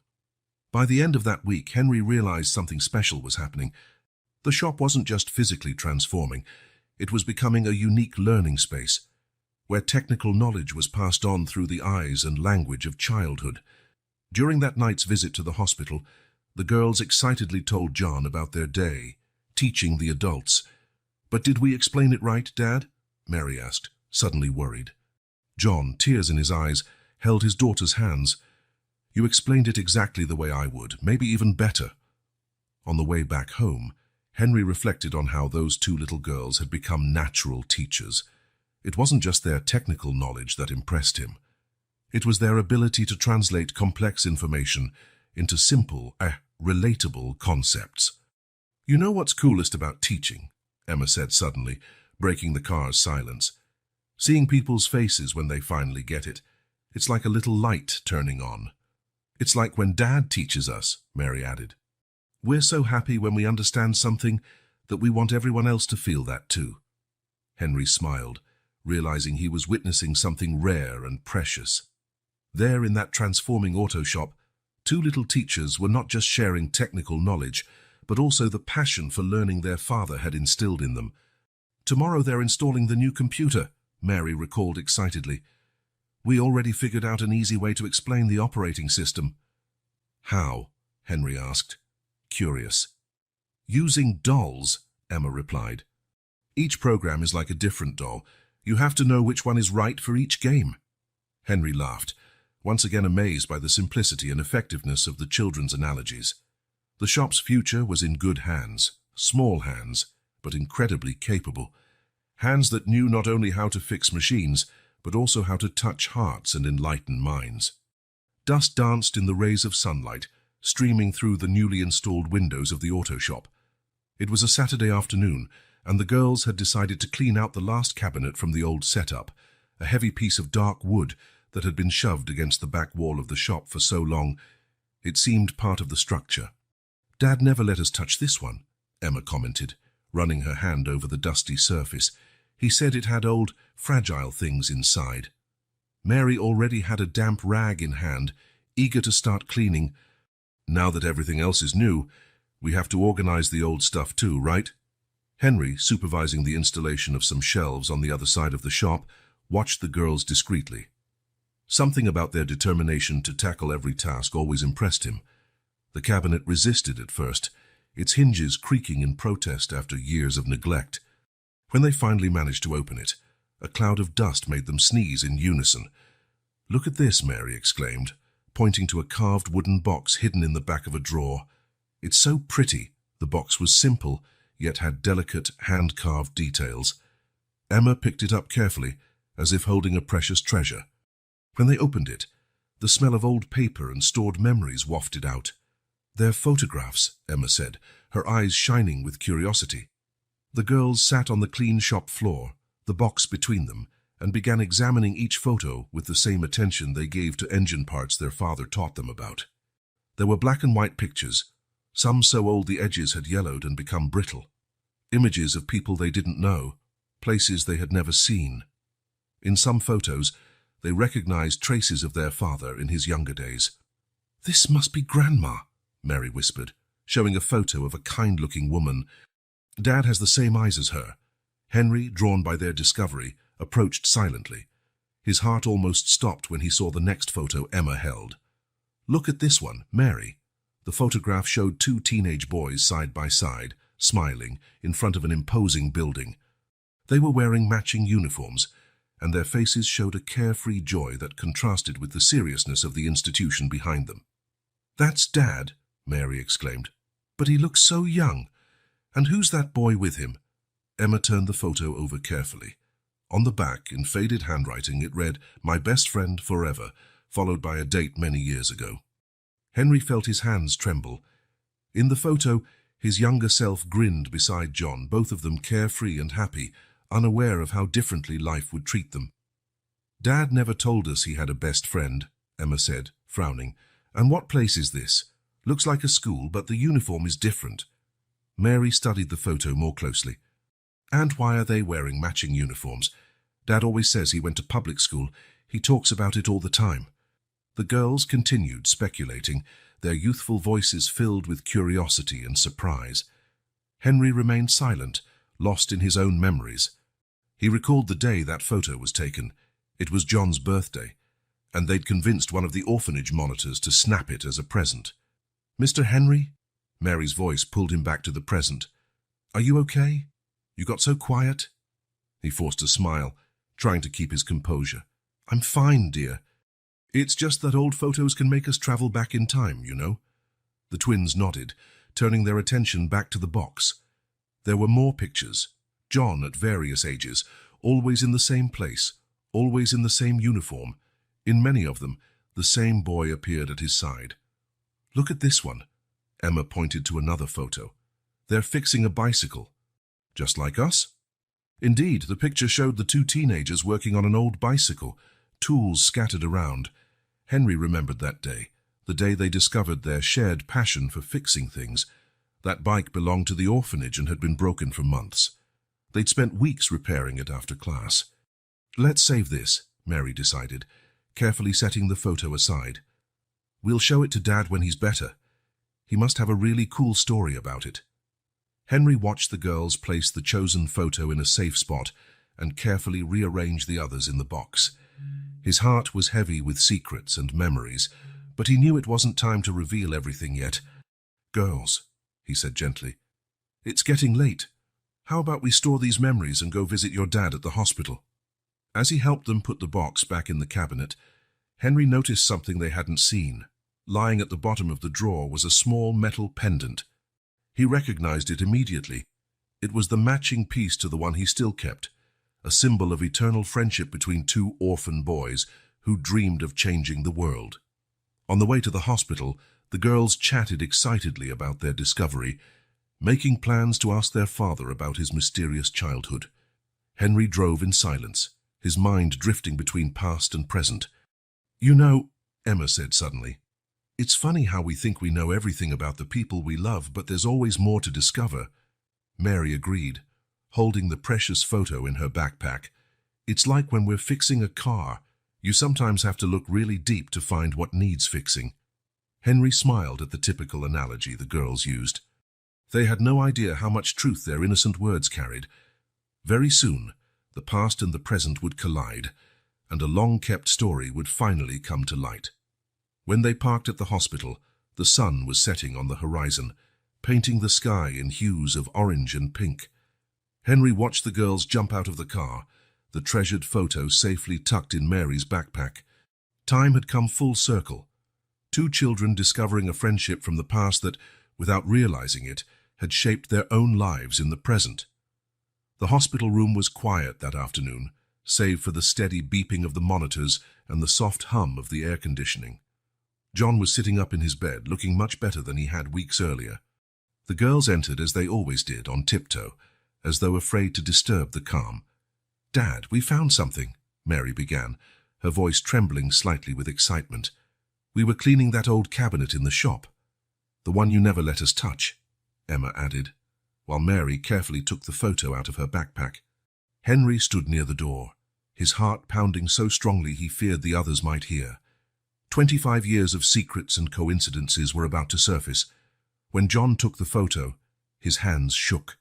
By the end of that week, Henry realized something special was happening. The shop wasn't just physically transforming, it was becoming a unique learning space, where technical knowledge was passed on through the eyes and language of childhood. During that night's visit to the hospital, the girls excitedly told John about their day, teaching the adults. "But did we explain it right, Dad?" Mary asked, suddenly worried. John, tears in his eyes, held his daughter's hands. "You explained it exactly the way I would, maybe even better." On the way back home, Henry reflected on how those two little girls had become natural teachers. It wasn't just their technical knowledge that impressed him. It was their ability to translate complex information into simple, relatable concepts. "You know what's coolest about teaching?" Emma said suddenly, breaking the car's silence. "Seeing people's faces when they finally get it. It's like a little light turning on." "It's like when Dad teaches us," Mary added. "We're so happy when we understand something that we want everyone else to feel that too." Henry smiled, realizing he was witnessing something rare and precious. There in that transforming auto shop, two little teachers were not just sharing technical knowledge, but also the passion for learning their father had instilled in them. "Tomorrow they're installing the new computer," Mary recalled excitedly. "We already figured out an easy way to explain the operating system." "How?" Henry asked, curious. "Using dolls," Emma replied. "Each program is like a different doll. You have to know which one is right for each game." Henry laughed, once again amazed by the simplicity and effectiveness of the children's analogies. The shop's future was in good hands, small hands, but incredibly capable. Hands that knew not only how to fix machines, but also how to touch hearts and enlighten minds. Dust danced in the rays of sunlight, streaming through the newly installed windows of the auto shop. It was a Saturday afternoon, and the girls had decided to clean out the last cabinet from the old setup, a heavy piece of dark wood that had been shoved against the back wall of the shop for so long it seemed part of the structure. "Dad never let us touch this one," Emma commented, running her hand over the dusty surface. "He said it had old, fragile things inside." Mary already had a damp rag in hand, eager to start cleaning. "Now that everything else is new, we have to organize the old stuff too, right?" Henry, supervising the installation of some shelves on the other side of the shop, watched the girls discreetly. Something about their determination to tackle every task always impressed him. The cabinet resisted at first, its hinges creaking in protest after years of neglect. When they finally managed to open it, a cloud of dust made them sneeze in unison. "Look at this," Mary exclaimed, pointing to a carved wooden box hidden in the back of a drawer. "It's so pretty." The box was simple, yet had delicate, hand-carved details. Emma picked it up carefully, as if holding a precious treasure. When they opened it, the smell of old paper and stored memories wafted out. "They're photographs," Emma said, her eyes shining with curiosity. The girls sat on the clean shop floor, the box between them, and began examining each photo with the same attention they gave to engine parts their father taught them about. There were black and white pictures, some so old the edges had yellowed and become brittle. Images of people they didn't know, places they had never seen. In some photos, they recognized traces of their father in his younger days. "This must be Grandma," Mary whispered, showing a photo of a kind-looking woman. "Dad has the same eyes as her." Henry, drawn by their discovery, approached silently. His heart almost stopped when he saw the next photo Emma held. "Look at this one, Mary." The photograph showed two teenage boys side by side, smiling, in front of an imposing building. They were wearing matching uniforms, and their faces showed a carefree joy that contrasted with the seriousness of the institution behind them. "That's Dad," Mary exclaimed. "But he looks so young. And who's that boy with him?" Emma turned the photo over carefully. On the back, in faded handwriting, it read, "My best friend forever," followed by a date many years ago. Henry felt his hands tremble. In the photo, his younger self grinned beside John, both of them carefree and happy, unaware of how differently life would treat them. "Dad never told us he had a best friend," Emma said, frowning. "And what place is this? Looks like a school, but the uniform is different." Mary studied the photo more closely. "And why are they wearing matching uniforms? Dad always says he went to public school. He talks about it all the time." The girls continued speculating, their youthful voices filled with curiosity and surprise. Henry remained silent, lost in his own memories. He recalled the day that photo was taken. It was John's birthday, and they'd convinced one of the orphanage monitors to snap it as a present. "Mr. Henry?" Mary's voice pulled him back to the present. "Are you okay? You got so quiet." He forced a smile, trying to keep his composure. "I'm fine, dear. It's just that old photos can make us travel back in time, you know." The twins nodded, turning their attention back to the box. There were more pictures. John at various ages, always in the same place, always in the same uniform. In many of them, the same boy appeared at his side. "Look at this one." Emma pointed to another photo. "They're fixing a bicycle." "Just like us?" Indeed, the picture showed the two teenagers working on an old bicycle, tools scattered around. Henry remembered that day, the day they discovered their shared passion for fixing things. That bike belonged to the orphanage and had been broken for months. They'd spent weeks repairing it after class. "Let's save this," Mary decided, carefully setting the photo aside. "We'll show it to Dad when he's better. He must have a really cool story about it." Henry watched the girls place the chosen photo in a safe spot and carefully rearrange the others in the box. His heart was heavy with secrets and memories, but he knew it wasn't time to reveal everything yet. "Girls," he said gently, "it's getting late. How about we store these memories and go visit your dad at the hospital?" As he helped them put the box back in the cabinet, Henry noticed something they hadn't seen. Lying at the bottom of the drawer was a small metal pendant. He recognized it immediately. It was the matching piece to the one he still kept, a symbol of eternal friendship between two orphan boys who dreamed of changing the world. On the way to the hospital, the girls chatted excitedly about their discovery, making plans to ask their father about his mysterious childhood. Henry drove in silence, his mind drifting between past and present. "You know," Emma said suddenly, "it's funny how we think we know everything about the people we love, but there's always more to discover." Mary agreed, holding the precious photo in her backpack. "It's like when we're fixing a car. You sometimes have to look really deep to find what needs fixing." Henry smiled at the typical analogy the girls used. They had no idea how much truth their innocent words carried. Very soon, the past and the present would collide, and a long-kept story would finally come to light. When they parked at the hospital, the sun was setting on the horizon, painting the sky in hues of orange and pink. Henry watched the girls jump out of the car, the treasured photo safely tucked in Mary's backpack. Time had come full circle. Two children discovering a friendship from the past that, without realizing it, had shaped their own lives in the present. The hospital room was quiet that afternoon, save for the steady beeping of the monitors and the soft hum of the air conditioning. John was sitting up in his bed, looking much better than he had weeks earlier. The girls entered as they always did, on tiptoe, as though afraid to disturb the calm. "Dad, we found something," Mary began, her voice trembling slightly with excitement. "We were cleaning that old cabinet in the shop." "The one you never let us touch," Emma added, while Mary carefully took the photo out of her backpack. Henry stood near the door, his heart pounding so strongly he feared the others might hear. 25 years of secrets and coincidences were about to surface. When John took the photo, his hands shook.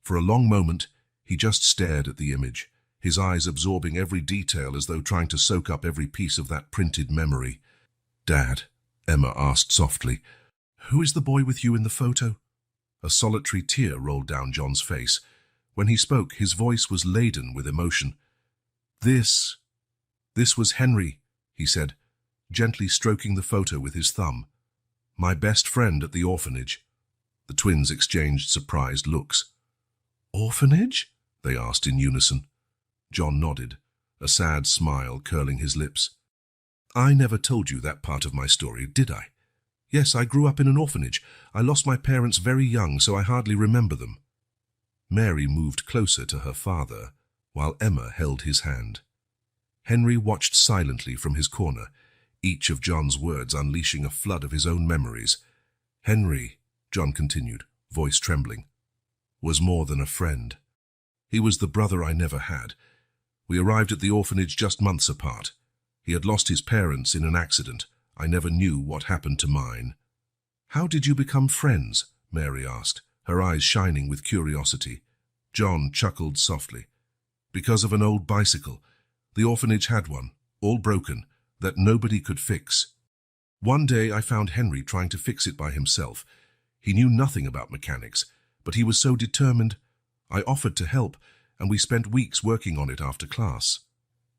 For a long moment, he just stared at the image, his eyes absorbing every detail as though trying to soak up every piece of that printed memory. "Dad," Emma asked softly, "who is the boy with you in the photo?" A solitary tear rolled down John's face. When he spoke, his voice was laden with emotion. This was Henry," he said, gently stroking the photo with his thumb. "My best friend at the orphanage." The twins exchanged surprised looks. "Orphanage?" they asked in unison. John nodded, a sad smile curling his lips. "I never told you that part of my story, did I? Yes, I grew up in an orphanage. I lost my parents very young, so I hardly remember them." Mary moved closer to her father, while Emma held his hand. Henry watched silently from his corner, each of John's words unleashing a flood of his own memories. "Henry," John continued, voice trembling, "was more than a friend. He was the brother I never had. We arrived at the orphanage just months apart. He had lost his parents in an accident. I never knew what happened to mine." "How did you become friends?" Mary asked, her eyes shining with curiosity. John chuckled softly. "Because of an old bicycle. The orphanage had one, all broken, that nobody could fix. One day I found Henry trying to fix it by himself. He knew nothing about mechanics, but he was so determined. I offered to help, and we spent weeks working on it after class."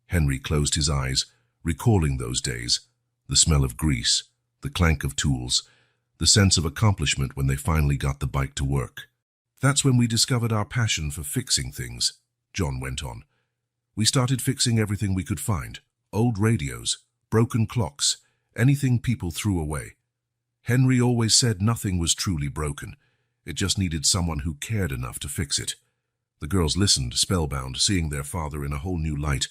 Henry closed his eyes, recalling those days, the smell of grease, the clank of tools, the sense of accomplishment when they finally got the bike to work. "That's when we discovered our passion for fixing things," John went on. "We started fixing everything we could find, old radios, broken clocks, anything people threw away. Henry always said nothing was truly broken. It just needed someone who cared enough to fix it." The girls listened, spellbound, seeing their father in a whole new light.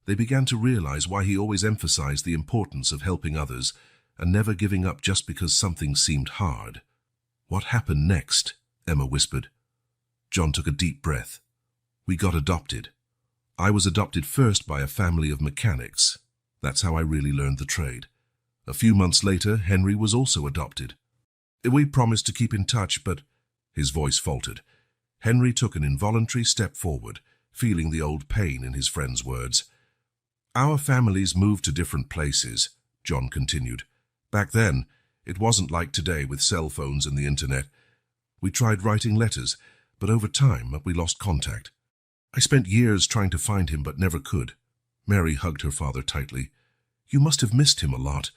They began to realize why he always emphasized the importance of helping others and never giving up just because something seemed hard. "What happened next?" Emma whispered. John took a deep breath. "We got adopted. I was adopted first by a family of mechanics. That's how I really learned the trade. A few months later, Henry was also adopted. We promised to keep in touch, but—" His voice faltered. Henry took an involuntary step forward, feeling the old pain in his friend's words. "Our families moved to different places," John continued. "Back then, it wasn't like today with cell phones and the internet. We tried writing letters, but over time we lost contact. I spent years trying to find him but never could." Mary hugged her father tightly. "You must have missed him a lot."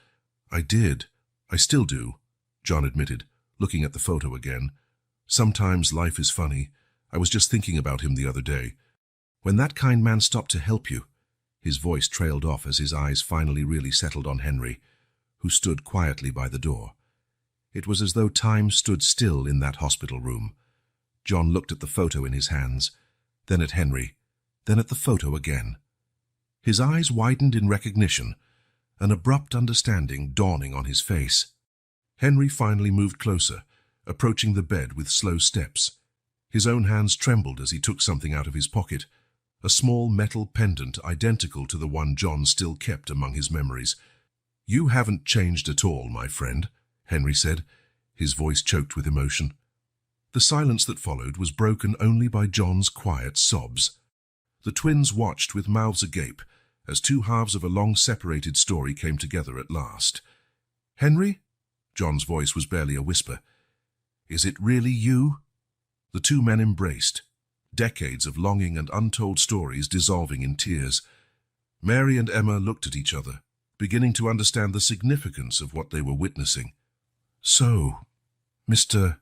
"I did. I still do," John admitted, looking at the photo again. "Sometimes life is funny. I was just thinking about him the other day. When that kind man stopped to help you—" His voice trailed off as his eyes finally really settled on Henry, who stood quietly by the door. It was as though time stood still in that hospital room. John looked at the photo in his hands, then at Henry, then at the photo again. His eyes widened in recognition, an abrupt understanding dawning on his face. Henry finally moved closer, approaching the bed with slow steps. His own hands trembled as he took something out of his pocket, a small metal pendant identical to the one John still kept among his memories. "You haven't changed at all, my friend," Henry said, his voice choked with emotion. The silence that followed was broken only by John's quiet sobs. The twins watched with mouths agape as two halves of a long-separated story came together at last. "Henry?" John's voice was barely a whisper. "Is it really you?" The two men embraced, decades of longing and untold stories dissolving in tears. Mary and Emma looked at each other, beginning to understand the significance of what they were witnessing. "So, Mr.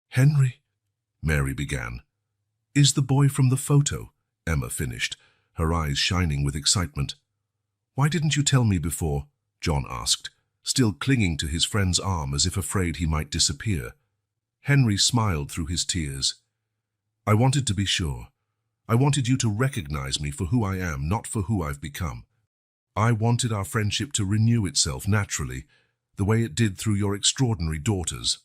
Henry," Mary began. "Is the boy from the photo?" Emma finished, her eyes shining with excitement. "Why didn't you tell me before?" John asked, still clinging to his friend's arm as if afraid he might disappear. Henry smiled through his tears. "I wanted to be sure. I wanted you to recognize me for who I am, not for who I've become. I wanted our friendship to renew itself naturally, the way it did through your extraordinary daughters."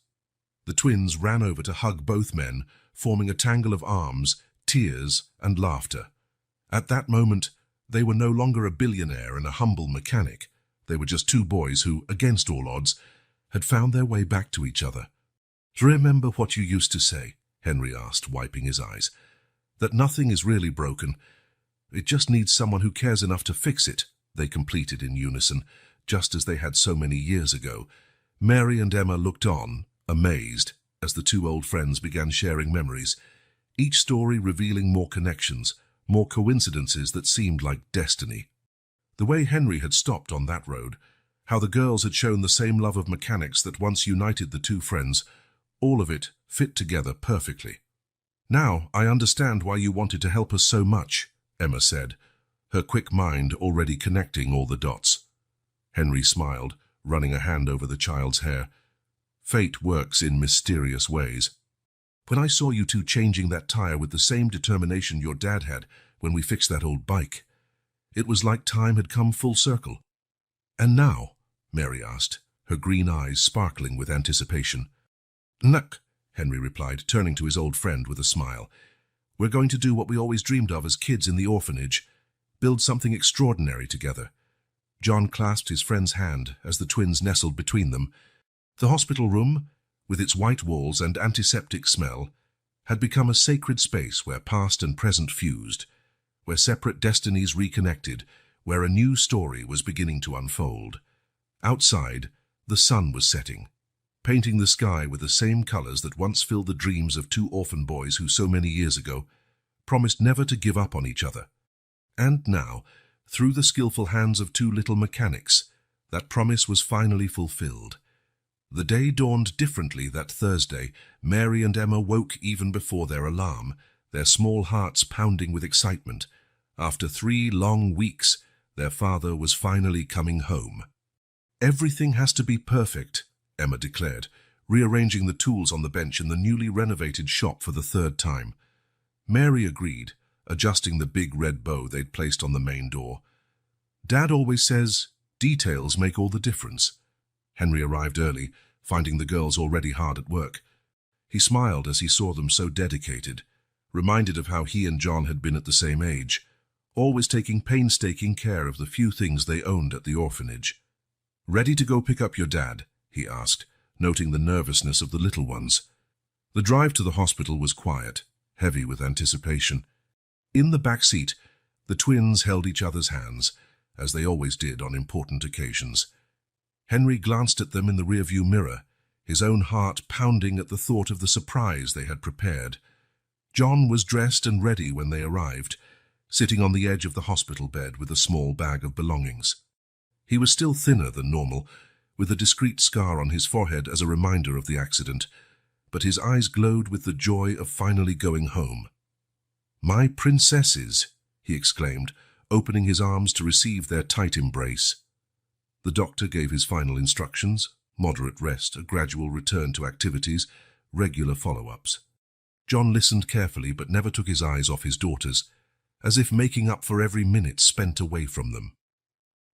The twins ran over to hug both men, forming a tangle of arms, tears, and laughter. At that moment, they were no longer a billionaire and a humble mechanic. They were just two boys who, against all odds, had found their way back to each other. "Remember what you used to say?" Henry asked, wiping his eyes. "That nothing is really broken. It just needs someone who cares enough to fix it," they completed in unison, just as they had so many years ago. Mary and Emma looked on, amazed, as the two old friends began sharing memories, each story revealing more connections, more coincidences that seemed like destiny. The way Henry had stopped on that road, how the girls had shown the same love of mechanics that once united the two friends, all of it fit together perfectly. "Now I understand why you wanted to help us so much," Emma said, her quick mind already connecting all the dots. Henry smiled, running a hand over the child's hair. "Fate works in mysterious ways. When I saw you two changing that tire with the same determination your dad had when we fixed that old bike, it was like time had come full circle." "And now?" Mary asked, her green eyes sparkling with anticipation. "Look," Henry replied, turning to his old friend with a smile. "We're going to do what we always dreamed of as kids in the orphanage, build something extraordinary together." John clasped his friend's hand as the twins nestled between them. The hospital room, with its white walls and antiseptic smell, had become a sacred space where past and present fused, where separate destinies reconnected, where a new story was beginning to unfold. Outside, the sun was setting, painting the sky with the same colors that once filled the dreams of two orphan boys who so many years ago promised never to give up on each other. And now, through the skillful hands of two little mechanics, that promise was finally fulfilled. The day dawned differently that Thursday. Mary and Emma woke even before their alarm, their small hearts pounding with excitement. After 3 long weeks, their father was finally coming home. "Everything has to be perfect," Emma declared, rearranging the tools on the bench in the newly renovated shop for the 3rd time. Mary agreed, adjusting the big red bow they'd placed on the main door. "Dad always says, details make all the difference." Henry arrived early, finding the girls already hard at work. He smiled as he saw them so dedicated, reminded of how he and John had been at the same age, always taking painstaking care of the few things they owned at the orphanage. "Ready to go pick up your dad?" he asked, noting the nervousness of the little ones. The drive to the hospital was quiet, heavy with anticipation. In the back seat, the twins held each other's hands, as they always did on important occasions. Henry glanced at them in the rearview mirror, his own heart pounding at the thought of the surprise they had prepared. John was dressed and ready when they arrived, sitting on the edge of the hospital bed with a small bag of belongings. He was still thinner than normal, with a discreet scar on his forehead as a reminder of the accident, but his eyes glowed with the joy of finally going home. "My princesses," he exclaimed, opening his arms to receive their tight embrace. The doctor gave his final instructions: moderate rest, a gradual return to activities, regular follow-ups. John listened carefully but never took his eyes off his daughters, as if making up for every minute spent away from them.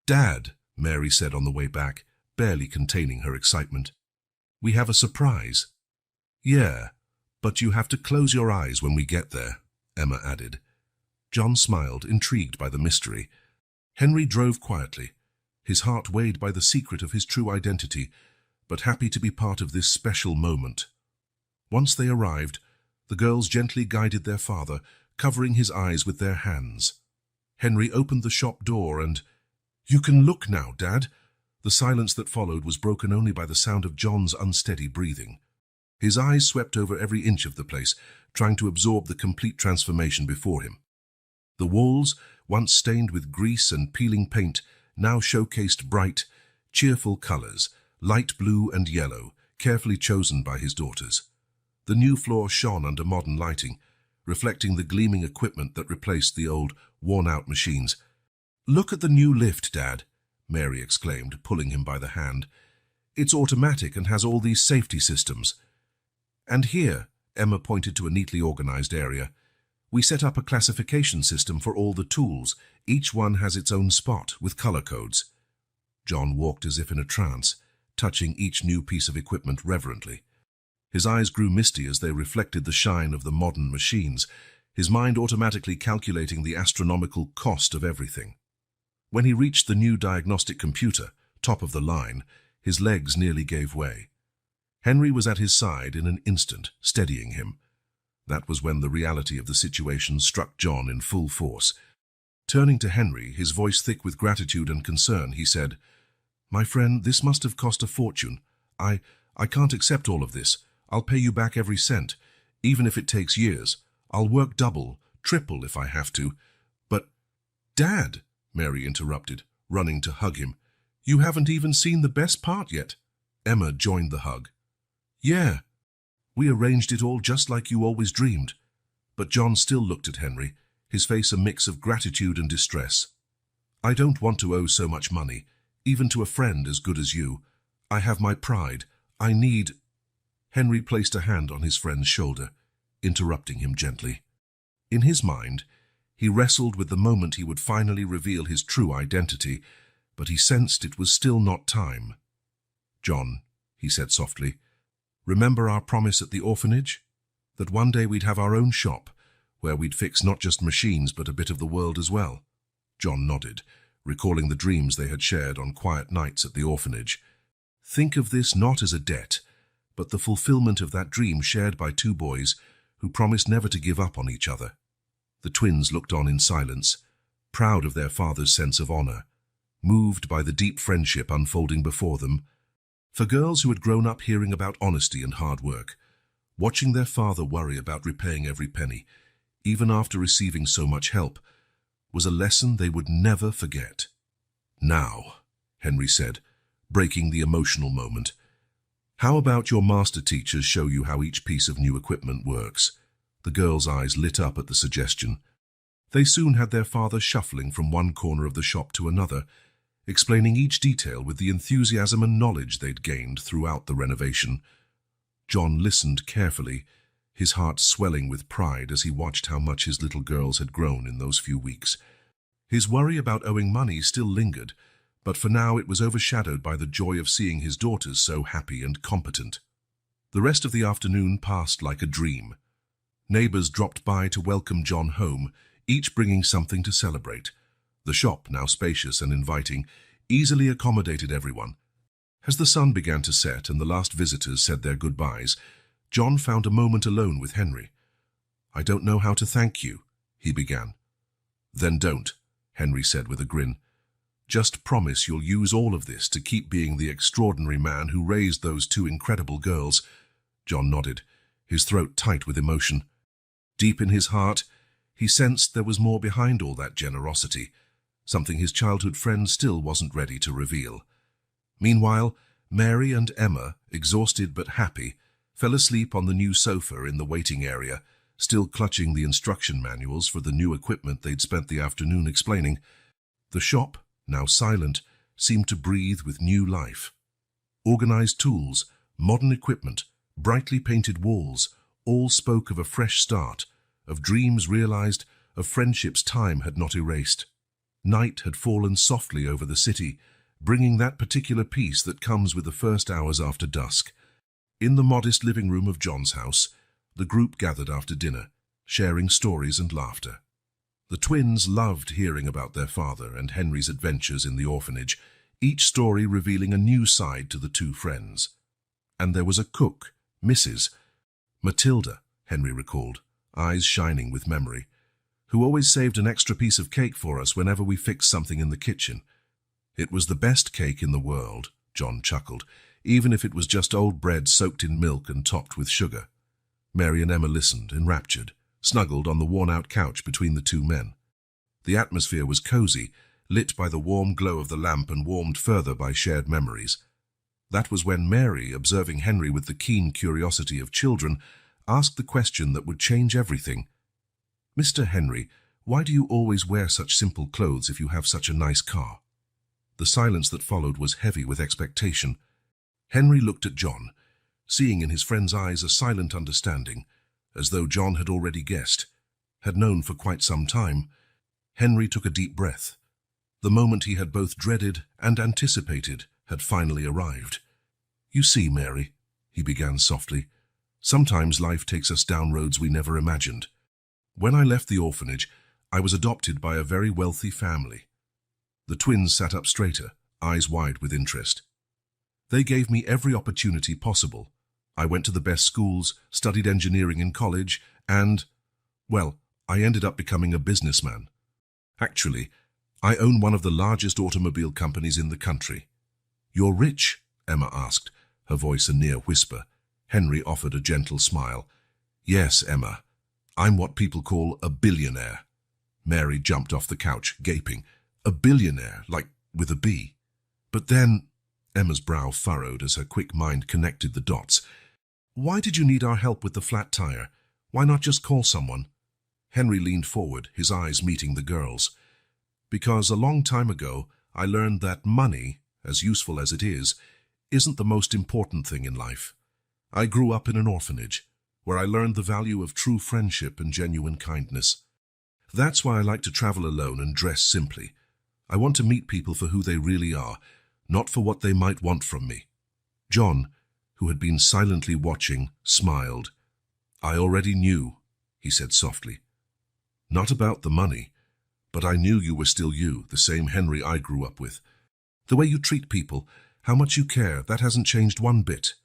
"Dad," Mary said on the way back, barely containing her excitement, "we have a surprise." "Yeah, but you have to close your eyes when we get there," Emma added. John smiled, intrigued by the mystery. Henry drove quietly, his heart weighed by the secret of his true identity, but happy to be part of this special moment. Once they arrived, the girls gently guided their father, covering his eyes with their hands. Henry opened the shop door and, "You can look now, Dad." The silence that followed was broken only by the sound of John's unsteady breathing. His eyes swept over every inch of the place, trying to absorb the complete transformation before him. The walls, once stained with grease and peeling paint, now showcased bright, cheerful colors, light blue and yellow, carefully chosen by his daughters. The new floor shone under modern lighting, reflecting the gleaming equipment that replaced the old, worn-out machines. "Look at the new lift, Dad," Mary exclaimed, pulling him by the hand. "It's automatic and has all these safety systems. And here," Emma pointed to a neatly organized area, "we set up a classification system for all the tools. Each one has its own spot, with color codes." John walked as if in a trance, touching each new piece of equipment reverently. His eyes grew misty as they reflected the shine of the modern machines, his mind automatically calculating the astronomical cost of everything. When he reached the new diagnostic computer, top of the line, his legs nearly gave way. Henry was at his side in an instant, steadying him. That was when the reality of the situation struck John in full force. Turning to Henry, his voice thick with gratitude and concern, he said, "My friend, this must have cost a fortune. I can't accept all of this. I'll pay you back every cent, even if it takes years. I'll work double, triple if I have to. But, Dad," Mary interrupted, running to hug him, "you haven't even seen the best part yet." Emma joined the hug. "Yeah, we arranged it all just like you always dreamed." But John still looked at Henry, his face a mix of gratitude and distress. "I don't want to owe so much money, even to a friend as good as you. I have my pride. I need—" Henry placed a hand on his friend's shoulder, interrupting him gently. In his mind, he wrestled with the moment he would finally reveal his true identity, but he sensed it was still not time. "John," he said softly, "remember our promise at the orphanage? That one day we'd have our own shop, where we'd fix not just machines but a bit of the world as well?" John nodded, recalling the dreams they had shared on quiet nights at the orphanage. Think of this not as a debt, but the fulfillment of that dream shared by two boys who promised never to give up on each other. The twins looked on in silence, proud of their father's sense of honor, moved by the deep friendship unfolding before them. For girls who had grown up hearing about honesty and hard work, watching their father worry about repaying every penny, even after receiving so much help, was a lesson they would never forget. "Now," Henry said, breaking the emotional moment, "how about your master teachers show you how each piece of new equipment works?" The girls' eyes lit up at the suggestion. They soon had their father shuffling from one corner of the shop to another, explaining each detail with the enthusiasm and knowledge they'd gained throughout the renovation. John listened carefully, his heart swelling with pride as he watched how much his little girls had grown in those few weeks. His worry about owing money still lingered, but for now it was overshadowed by the joy of seeing his daughters so happy and competent. The rest of the afternoon passed like a dream. Neighbors dropped by to welcome John home, each bringing something to celebrate. The shop, now spacious and inviting, easily accommodated everyone. As the sun began to set and the last visitors said their goodbyes, John found a moment alone with Henry. "I don't know how to thank you," he began. "Then don't," Henry said with a grin. "Just promise you'll use all of this to keep being the extraordinary man who raised those two incredible girls." John nodded, his throat tight with emotion. Deep in his heart, he sensed there was more behind all that generosity, something his childhood friend still wasn't ready to reveal. Meanwhile, Mary and Emma, exhausted but happy, fell asleep on the new sofa in the waiting area, still clutching the instruction manuals for the new equipment they'd spent the afternoon explaining. The shop, now silent, seemed to breathe with new life. Organized tools, modern equipment, brightly painted walls, all spoke of a fresh start, of dreams realized, of friendships time had not erased. Night had fallen softly over the city, bringing that particular peace that comes with the first hours after dusk. In the modest living room of John's house, the group gathered after dinner, sharing stories and laughter. The twins loved hearing about their father and Henry's adventures in the orphanage, each story revealing a new side to the two friends. And there was a cook, Mrs. Matilda, Henry recalled, eyes shining with memory, who always saved an extra piece of cake for us whenever we fixed something in the kitchen. "It was the best cake in the world," John chuckled, "even if it was just old bread soaked in milk and topped with sugar." Mary and Emma listened, enraptured, snuggled on the worn-out couch between the two men. The atmosphere was cozy, lit by the warm glow of the lamp and warmed further by shared memories. That was when Mary, observing Henry with the keen curiosity of children, asked the question that would change everything. "Mr. Henry, why do you always wear such simple clothes if you have such a nice car?" The silence that followed was heavy with expectation. Henry looked at John, seeing in his friend's eyes a silent understanding, as though John had already guessed, had known for quite some time. Henry took a deep breath. The moment he had both dreaded and anticipated had finally arrived. "You see, Mary," he began softly, "sometimes life takes us down roads we never imagined. When I left the orphanage, I was adopted by a very wealthy family." The twins sat up straighter, eyes wide with interest. "They gave me every opportunity possible. I went to the best schools, studied engineering in college, and, well, I ended up becoming a businessman. Actually, I own one of the largest automobile companies in the country." "You're rich?" Emma asked, her voice a near whisper. Henry offered a gentle smile. "Yes, Emma. I'm what people call a billionaire." Mary jumped off the couch, gaping. "A billionaire, like with a B?" "But then," Emma's brow furrowed as her quick mind connected the dots, "why did you need our help with the flat tire? Why not just call someone?" Henry leaned forward, his eyes meeting the girls. "Because a long time ago, I learned that money, as useful as it is, isn't the most important thing in life. I grew up in an orphanage, where I learned the value of true friendship and genuine kindness. That's why I like to travel alone and dress simply. I want to meet people for who they really are, not for what they might want from me." John, who had been silently watching, smiled. "I already knew," he said softly. "Not about the money, but I knew you were still you, the same Henry I grew up with. The way you treat people, How much you care, that hasn't changed one bit.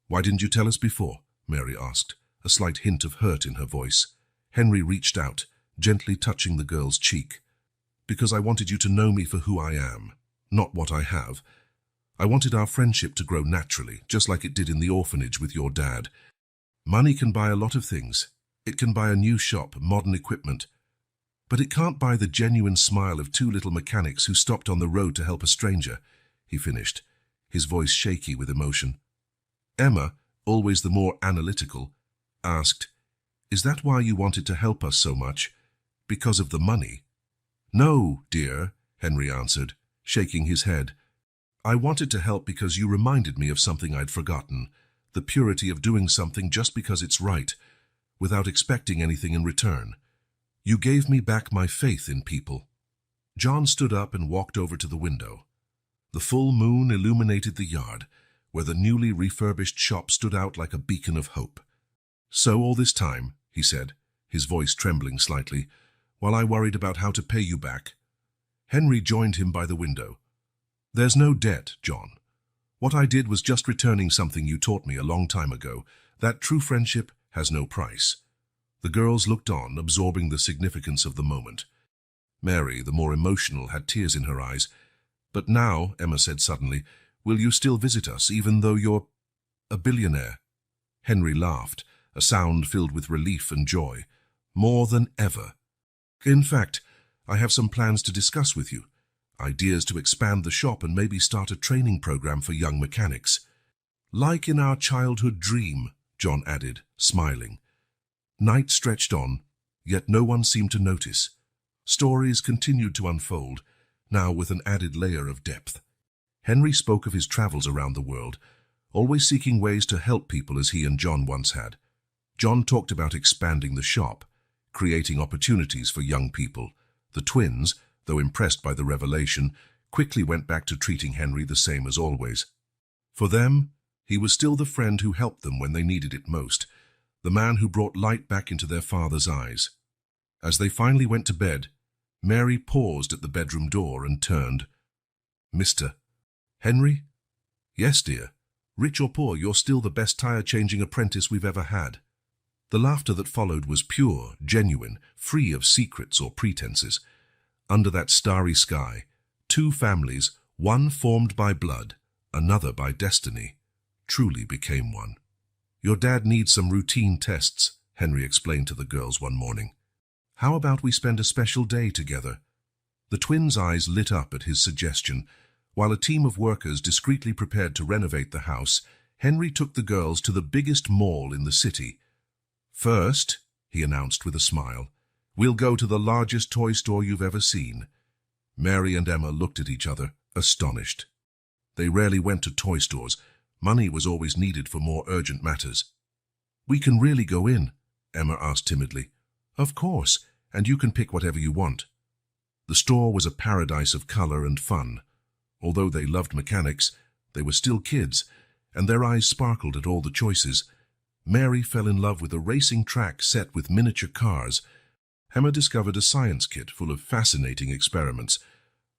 Why didn't you tell us before? Mary asked, a slight hint of hurt in her voice. Henry reached out, gently touching the girl's cheek. Because I wanted you to know me for who I am, not what I have. I wanted our friendship to grow naturally, just like it did in the orphanage with your dad. Money can buy a lot of things. It can buy a new shop, modern equipment. But it can't buy the genuine smile of two little mechanics who stopped on the road to help a stranger, he finished, his voice shaky with emotion. Emma, always the more analytical, asked, "Is that why you wanted to help us so much? Because of the money?" "No, dear," Henry answered, shaking his head. "I wanted to help because you reminded me of something I'd forgotten, the purity of doing something just because it's right, without expecting anything in return. You gave me back my faith in people." John stood up and walked over to the window. The full moon illuminated the yard, where the newly refurbished shop stood out like a beacon of hope. "So all this time," he said, his voice trembling slightly, "while I worried about how to pay you back." Henry joined him by the window. "There's no debt, John. What I did was just returning something you taught me a long time ago, that true friendship has no price." The girls looked on, absorbing the significance of the moment. Mary, the more emotional, had tears in her eyes. "But now," Emma said suddenly, "will you still visit us, even though you're a billionaire?" Henry laughed, a sound filled with relief and joy. "More than ever. In fact, I have some plans to discuss with you. Ideas to expand the shop and maybe start a training program for young mechanics. Like in our childhood dream," John added, smiling. Night stretched on, yet no one seemed to notice. Stories continued to unfold, now with an added layer of depth. Henry spoke of his travels around the world, always seeking ways to help people as he and John once had. John talked about expanding the shop, creating opportunities for young people. The twins, though impressed by the revelation, quickly went back to treating Henry the same as always. For them, he was still the friend who helped them when they needed it most, the man who brought light back into their father's eyes. As they finally went to bed, Mary paused at the bedroom door and turned. "Mr. Henry?" "Yes, dear. Rich or poor, you're still the best tire-changing apprentice we've ever had." The laughter that followed was pure, genuine, free of secrets or pretenses. Under that starry sky, two families, one formed by blood, another by destiny, truly became one. "Your dad needs some routine tests," Henry explained to the girls one morning. "How about we spend a special day together?" The twins' eyes lit up at his suggestion. While a team of workers discreetly prepared to renovate the house, Henry took the girls to the biggest mall in the city. "First," he announced with a smile, "we'll go to the largest toy store you've ever seen." Mary and Emma looked at each other, astonished. They rarely went to toy stores. Money was always needed for more urgent matters. "We can really go in?" Emma asked timidly. "Of course, and you can pick whatever you want." The store was a paradise of color and fun. Although they loved mechanics, they were still kids, and their eyes sparkled at all the choices. Mary fell in love with a racing track set with miniature cars. Emma discovered a science kit full of fascinating experiments.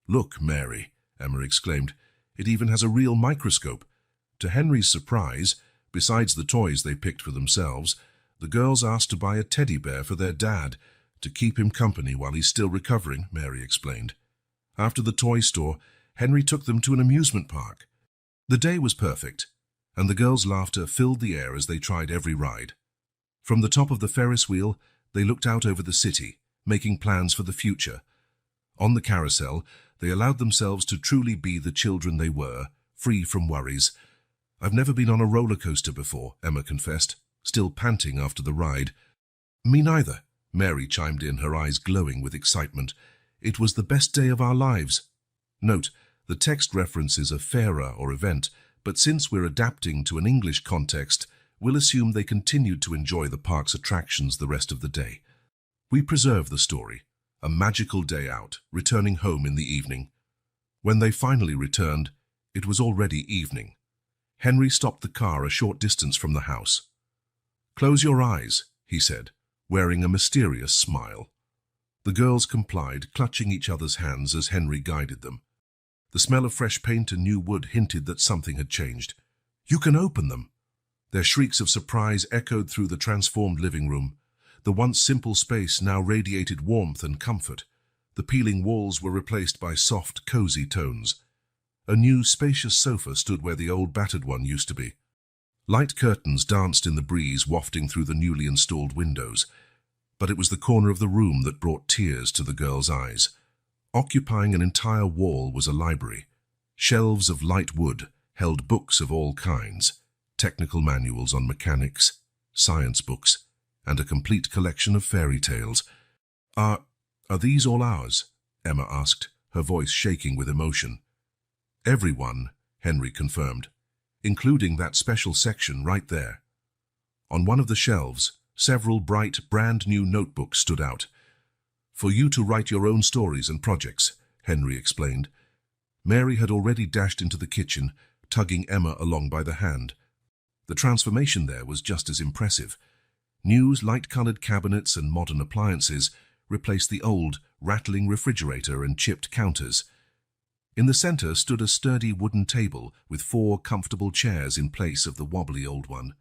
"Look, Mary," Emma exclaimed, "it even has a real microscope." To Henry's surprise, besides the toys they picked for themselves, the girls asked to buy a teddy bear for their dad, to keep him company while he's still recovering, Mary explained. After the toy store, Henry took them to an amusement park. The day was perfect, and the girls' laughter filled the air as they tried every ride. From the top of the Ferris wheel, they looked out over the city, making plans for the future. On the carousel, they allowed themselves to truly be the children they were, free from worries. "I've never been on a roller coaster before," Emma confessed, still panting after the ride. "Me neither," Mary chimed in, her eyes glowing with excitement. "It was the best day of our lives." Note, the text references a fairer or event, but since we're adapting to an English context, we'll assume they continued to enjoy the park's attractions the rest of the day. We preserve the story, a magical day out, returning home in the evening. When they finally returned, it was already evening. Henry stopped the car a short distance from the house. "Close your eyes," he said, wearing a mysterious smile. The girls complied, clutching each other's hands as Henry guided them. The smell of fresh paint and new wood hinted that something had changed. "You can open them!" Their shrieks of surprise echoed through the transformed living room. The once simple space now radiated warmth and comfort. The peeling walls were replaced by soft, cozy tones. A new, spacious sofa stood where the old battered one used to be. Light curtains danced in the breeze wafting through the newly installed windows. But it was the corner of the room that brought tears to the girl's eyes. Occupying an entire wall was a library. Shelves of light wood held books of all kinds, technical manuals on mechanics, science books, and a complete collection of fairy tales. Are these all ours?" Emma asked, her voice shaking with emotion. "Everyone," Henry confirmed, "including that special section right there." On one of the shelves, several bright, brand-new notebooks stood out. "For you to write your own stories and projects," Henry explained. Mary had already dashed into the kitchen, tugging Emma along by the hand. The transformation there was just as impressive. New, light-colored cabinets and modern appliances replaced the old, rattling refrigerator and chipped counters. In the center stood a sturdy wooden table with 4 comfortable chairs in place of the wobbly old one.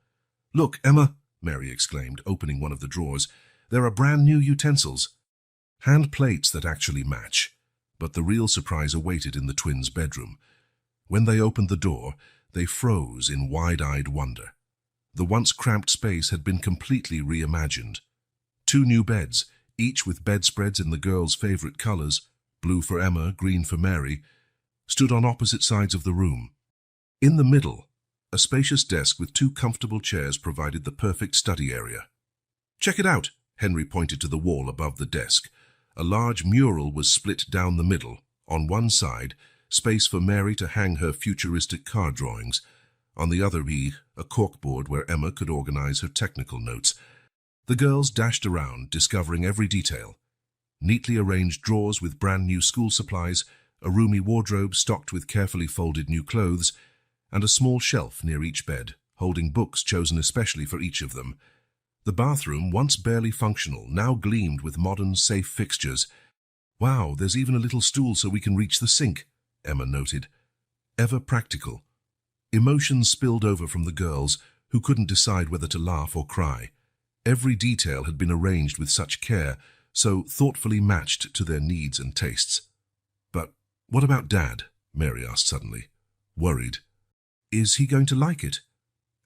"Look, Emma," Mary exclaimed, opening one of the drawers. "There are brand-new utensils." Hand plates that actually match. But the real surprise awaited in the twins' bedroom. When they opened the door, they froze in wide-eyed wonder. The once cramped space had been completely reimagined. 2 new beds, each with bedspreads in the girls' favorite colors, blue for Emma, green for Mary, stood on opposite sides of the room. In the middle, a spacious desk with 2 comfortable chairs provided the perfect study area. "Check it out," Henry pointed to the wall above the desk. A large mural was split down the middle. On one side, space for Mary to hang her futuristic car drawings. On the other, a corkboard where Emma could organize her technical notes. The girls dashed around, discovering every detail. Neatly arranged drawers with brand-new school supplies, a roomy wardrobe stocked with carefully folded new clothes, and a small shelf near each bed, holding books chosen especially for each of them. The bathroom, once barely functional, now gleamed with modern, safe fixtures. "Wow, there's even a little stool so we can reach the sink," Emma noted. Ever practical. Emotions spilled over from the girls, who couldn't decide whether to laugh or cry. Every detail had been arranged with such care, so thoughtfully matched to their needs and tastes. "But what about Dad?" Mary asked suddenly, worried. "Is he going to like it?"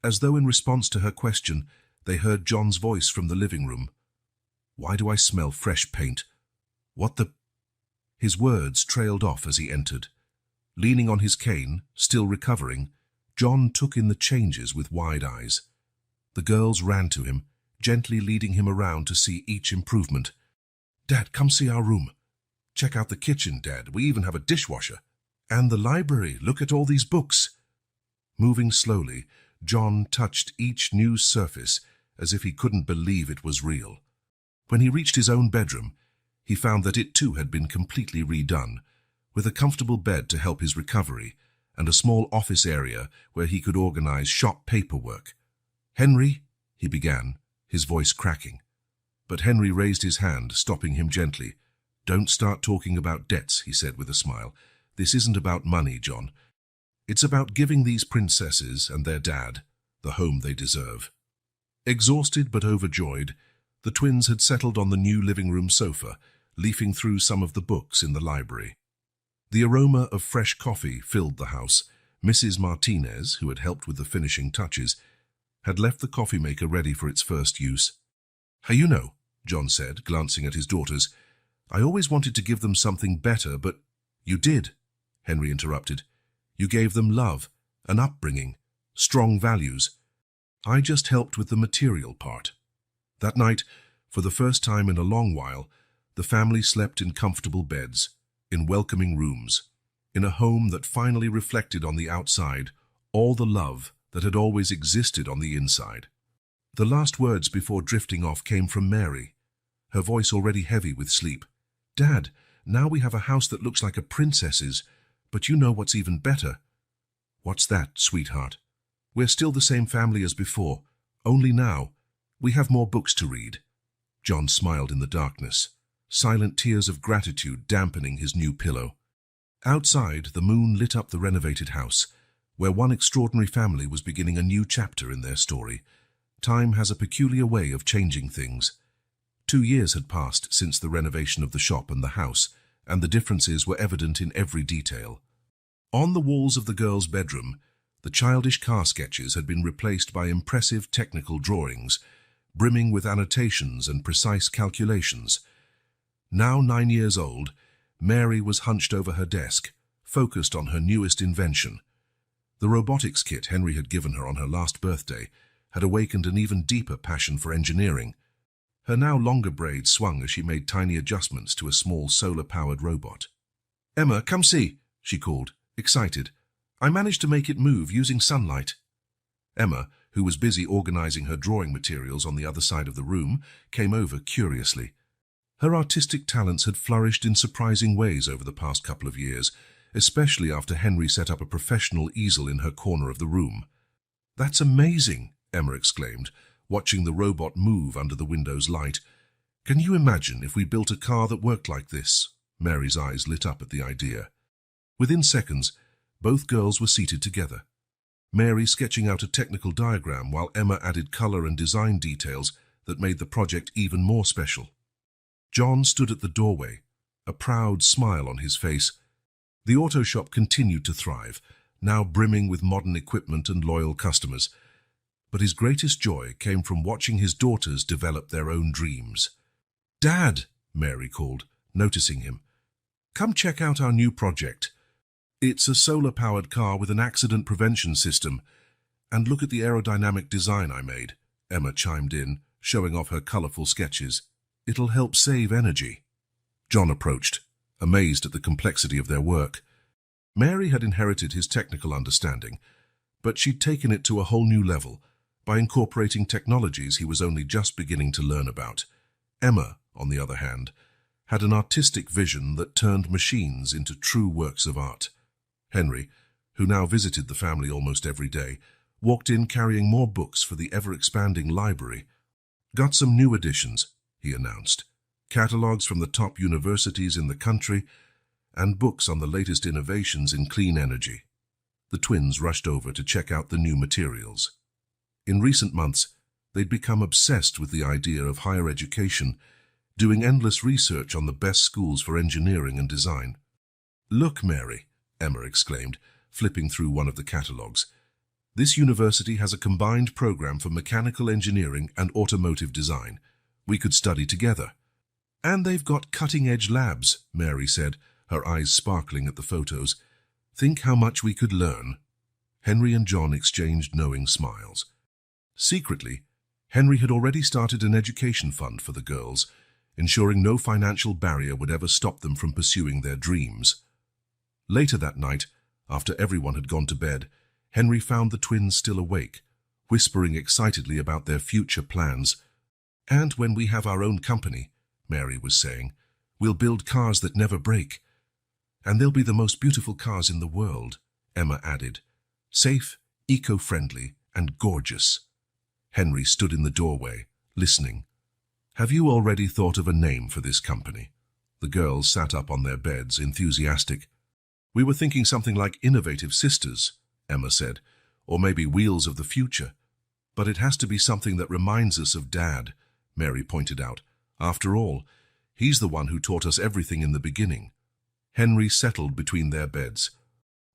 As though in response to her question, they heard John's voice from the living room. "Why do I smell fresh paint? What the—" His words trailed off as he entered. Leaning on his cane, still recovering, John took in the changes with wide eyes. The girls ran to him, gently leading him around to see each improvement. "Dad, come see our room. Check out the kitchen, Dad. We even have a dishwasher. And the library. Look at all these books." Moving slowly, John touched each new surface as if he couldn't believe it was real. When he reached his own bedroom, he found that it too had been completely redone, with a comfortable bed to help his recovery and a small office area where he could organize shop paperwork. "Henry," he began, his voice cracking. But Henry raised his hand, stopping him gently. "Don't start talking about debts," he said with a smile. "This isn't about money, John. It's about giving these princesses and their dad the home they deserve." Exhausted but overjoyed, the twins had settled on the new living room sofa, leafing through some of the books in the library. The aroma of fresh coffee filled the house. Mrs. Martinez, who had helped with the finishing touches, had left the coffee maker ready for its first use. "Hey, you know," John said, glancing at his daughters, "I always wanted to give them something better, but—" "You did," Henry interrupted. "You gave them love, an upbringing, strong values. I just helped with the material part." That night, for the first time in a long while, the family slept in comfortable beds, in welcoming rooms, in a home that finally reflected on the outside all the love that had always existed on the inside. The last words before drifting off came from Mary, her voice already heavy with sleep. "Dad, now we have a house that looks like a princess's, but you know what's even better." "What's that, sweetheart?" "We're still the same family as before, only now we have more books to read." John smiled in the darkness, silent tears of gratitude dampening his new pillow. Outside, the moon lit up the renovated house, where one extraordinary family was beginning a new chapter in their story. Time has a peculiar way of changing things. 2 years had passed since the renovation of the shop and the house, and the differences were evident in every detail. On the walls of the girls' bedroom, the childish car sketches had been replaced by impressive technical drawings, brimming with annotations and precise calculations. Now 9 years old, Mary was hunched over her desk, focused on her newest invention. The robotics kit Henry had given her on her last birthday had awakened an even deeper passion for engineering. Her now longer braids swung as she made tiny adjustments to a small solar-powered robot. "Emma, come see," she called, excited. "I managed to make it move using sunlight." Emma, who was busy organizing her drawing materials on the other side of the room, came over curiously. Her artistic talents had flourished in surprising ways over the past couple of years, especially after Henry set up a professional easel in her corner of the room. "That's amazing," Emma exclaimed, watching the robot move under the window's light. "Can you imagine if we built a car that worked like this?" Mary's eyes lit up at the idea. Within seconds, both girls were seated together, Mary sketching out a technical diagram while Emma added color and design details that made the project even more special. John stood at the doorway, a proud smile on his face. The auto shop continued to thrive, now brimming with modern equipment and loyal customers. But his greatest joy came from watching his daughters develop their own dreams. "Dad," Mary called, noticing him. "Come check out our new project. It's a solar-powered car with an accident prevention system. And look at the aerodynamic design I made," Emma chimed in, showing off her colorful sketches. "It'll help save energy." John approached, amazed at the complexity of their work. Mary had inherited his technical understanding, but she'd taken it to a whole new level by incorporating technologies he was only just beginning to learn about. Emma, on the other hand, had an artistic vision that turned machines into true works of art. Henry, who now visited the family almost every day, walked in carrying more books for the ever-expanding library. "Got some new editions," he announced. "Catalogues from the top universities in the country, and books on the latest innovations in clean energy." The twins rushed over to check out the new materials. In recent months, they'd become obsessed with the idea of higher education, doing endless research on the best schools for engineering and design. "Look, Mary," Emma exclaimed, flipping through one of the catalogues. "This university has a combined program for mechanical engineering and automotive design. We could study together." "And they've got cutting-edge labs," Mary said, her eyes sparkling at the photos. "Think how much we could learn." Henry and John exchanged knowing smiles. Secretly, Henry had already started an education fund for the girls, ensuring no financial barrier would ever stop them from pursuing their dreams. Later that night, after everyone had gone to bed, Henry found the twins still awake, whispering excitedly about their future plans. "And when we have our own company," Mary was saying, "we'll build cars that never break. And they'll be the most beautiful cars in the world," Emma added. "Safe, eco-friendly, and gorgeous." Henry stood in the doorway, listening. "Have you already thought of a name for this company?" The girls sat up on their beds, enthusiastic. "We were thinking something like Innovative Sisters," Emma said, "or maybe Wheels of the Future. But it has to be something that reminds us of Dad," Mary pointed out. "After all, he's the one who taught us everything in the beginning." Henry settled between their beds.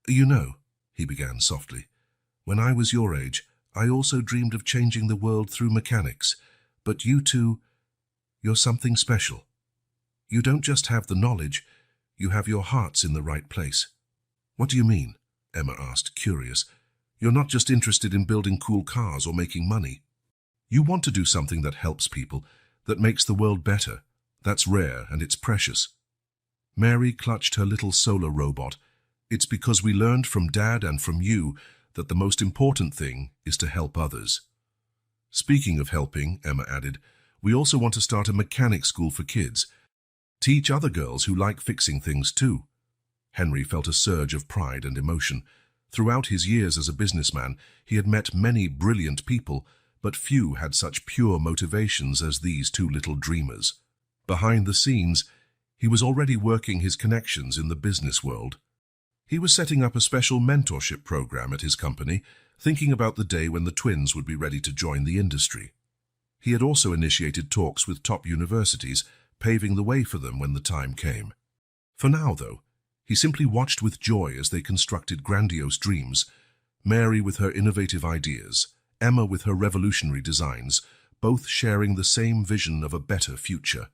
"You know," he began softly, "when I was your age, I also dreamed of changing the world through mechanics. But you two, you're something special. You don't just have the knowledge, you have your hearts in the right place." "What do you mean?" Emma asked, curious. "You're not just interested in building cool cars or making money. You want to do something that helps people, that makes the world better. That's rare and it's precious." Mary clutched her little solar robot. "It's because we learned from Dad and from you that the most important thing is to help others." "Speaking of helping," Emma added, "we also want to start a mechanic school for kids. Teach other girls who like fixing things too." Henry felt a surge of pride and emotion. Throughout his years as a businessman, he had met many brilliant people, but few had such pure motivations as these two little dreamers. Behind the scenes, he was already working his connections in the business world. He was setting up a special mentorship program at his company, thinking about the day when the twins would be ready to join the industry. He had also initiated talks with top universities, paving the way for them when the time came. For now, though, he simply watched with joy as they constructed grandiose dreams, Mary with her innovative ideas, Emma with her revolutionary designs, both sharing the same vision of a better future.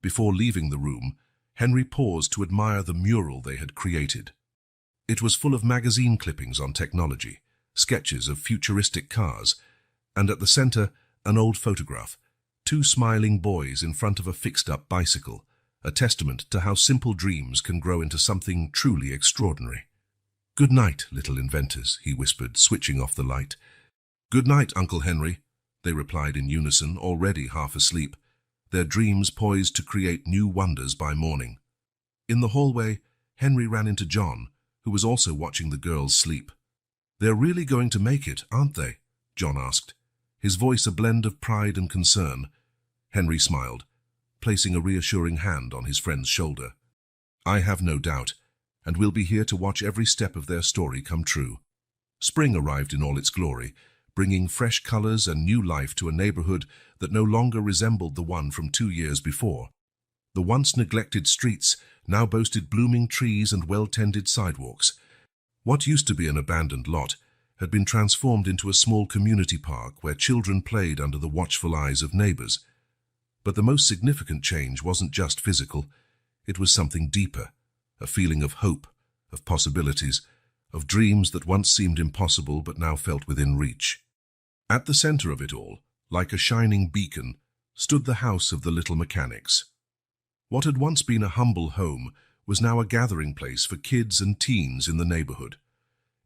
Before leaving the room, Henry paused to admire the mural they had created. It was full of magazine clippings on technology, sketches of futuristic cars, and at the center, an old photograph, two smiling boys in front of a fixed-up bicycle, a testament to how simple dreams can grow into something truly extraordinary. "Good night, little inventors," he whispered, switching off the light. "Good night, Uncle Henry," they replied in unison, already half asleep, their dreams poised to create new wonders by morning. In the hallway, Henry ran into John, who was also watching the girls sleep. "They're really going to make it, aren't they?" John asked, his voice a blend of pride and concern. Henry smiled, placing a reassuring hand on his friend's shoulder. "I have no doubt, and we'll be here to watch every step of their story come true." Spring arrived in all its glory, bringing fresh colors and new life to a neighborhood that no longer resembled the one from 2 years before. The once neglected streets now boasted blooming trees and well-tended sidewalks. What used to be an abandoned lot had been transformed into a small community park where children played under the watchful eyes of neighbors. But the most significant change wasn't just physical, it was something deeper, a feeling of hope, of possibilities, of dreams that once seemed impossible but now felt within reach. At the center of it all, like a shining beacon, stood the house of the little mechanics. What had once been a humble home was now a gathering place for kids and teens in the neighborhood.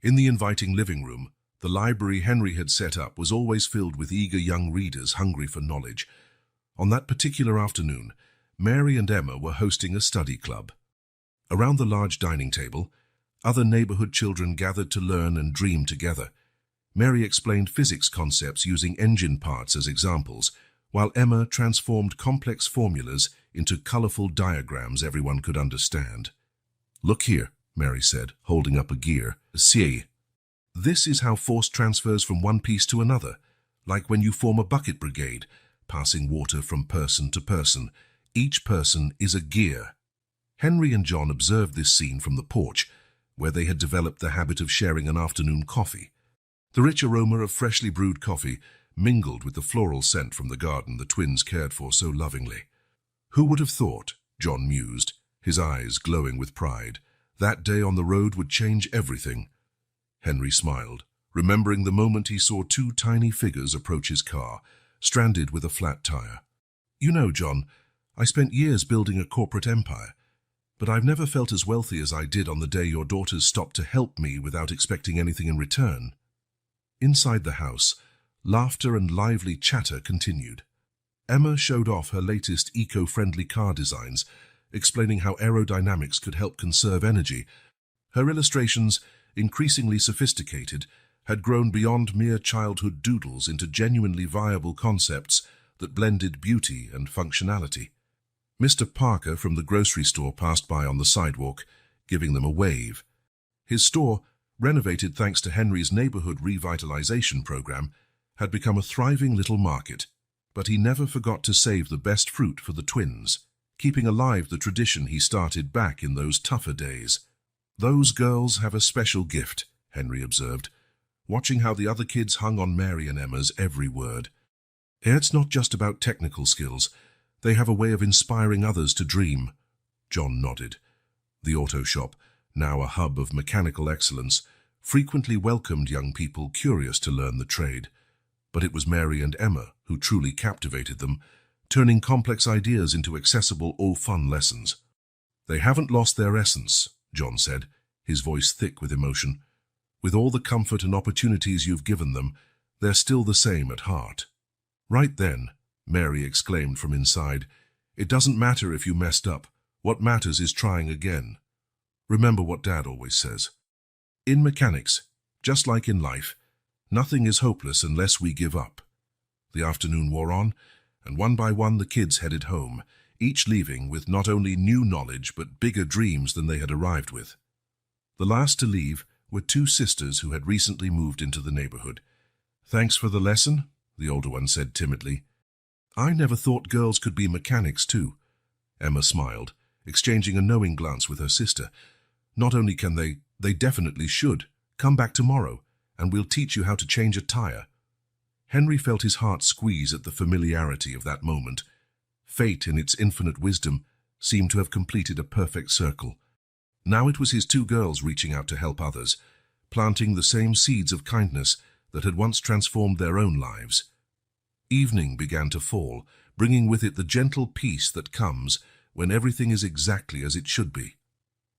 In the inviting living room, the library Henry had set up was always filled with eager young readers hungry for knowledge. On that particular afternoon, Mary and Emma were hosting a study club. Around the large dining table, other neighborhood children gathered to learn and dream together. Mary explained physics concepts using engine parts as examples, while Emma transformed complex formulas into colorful diagrams everyone could understand. "Look here," Mary said, holding up a gear. "See, this is how force transfers from one piece to another, like when you form a bucket brigade, passing water from person to person. Each person is a gear." Henry and John observed this scene from the porch, where they had developed the habit of sharing an afternoon coffee. The rich aroma of freshly brewed coffee mingled with the floral scent from the garden the twins cared for so lovingly. "Who would have thought," John mused, his eyes glowing with pride, "that day on the road would change everything?" Henry smiled, remembering the moment he saw two tiny figures approach his car, stranded with a flat tire. "You know, John, I spent years building a corporate empire, but I've never felt as wealthy as I did on the day your daughters stopped to help me without expecting anything in return." Inside the house, laughter and lively chatter continued. Emma showed off her latest eco-friendly car designs, explaining how aerodynamics could help conserve energy. Her illustrations, increasingly sophisticated, had grown beyond mere childhood doodles into genuinely viable concepts that blended beauty and functionality. Mr. Parker from the grocery store passed by on the sidewalk, giving them a wave. His store, renovated thanks to Henry's neighborhood revitalization program, had become a thriving little market, but he never forgot to save the best fruit for the twins, keeping alive the tradition he started back in those tougher days. "Those girls have a special gift," Henry observed, watching how the other kids hung on Mary and Emma's every word. "It's not just about technical skills. They have a way of inspiring others to dream." John nodded. The auto shop, now a hub of mechanical excellence, frequently welcomed young people curious to learn the trade. But it was Mary and Emma who truly captivated them, turning complex ideas into accessible, all-fun lessons. "They haven't lost their essence," John said, his voice thick with emotion. "With all the comfort and opportunities you've given them, they're still the same at heart." "Right then," Mary exclaimed from inside, "it doesn't matter if you messed up. What matters is trying again. Remember what Dad always says. In mechanics, just like in life, nothing is hopeless unless we give up." The afternoon wore on, and one by one the kids headed home, each leaving with not only new knowledge but bigger dreams than they had arrived with. The last to leave were two sisters who had recently moved into the neighborhood. "Thanks for the lesson," the older one said timidly. "I never thought girls could be mechanics too." Emma smiled, exchanging a knowing glance with her sister. "Not only can they definitely should. Come back tomorrow, and we'll teach you how to change a tire." Henry felt his heart squeeze at the familiarity of that moment. Fate, in its infinite wisdom, seemed to have completed a perfect circle. Now it was his two girls reaching out to help others, planting the same seeds of kindness that had once transformed their own lives. Evening began to fall, bringing with it the gentle peace that comes when everything is exactly as it should be.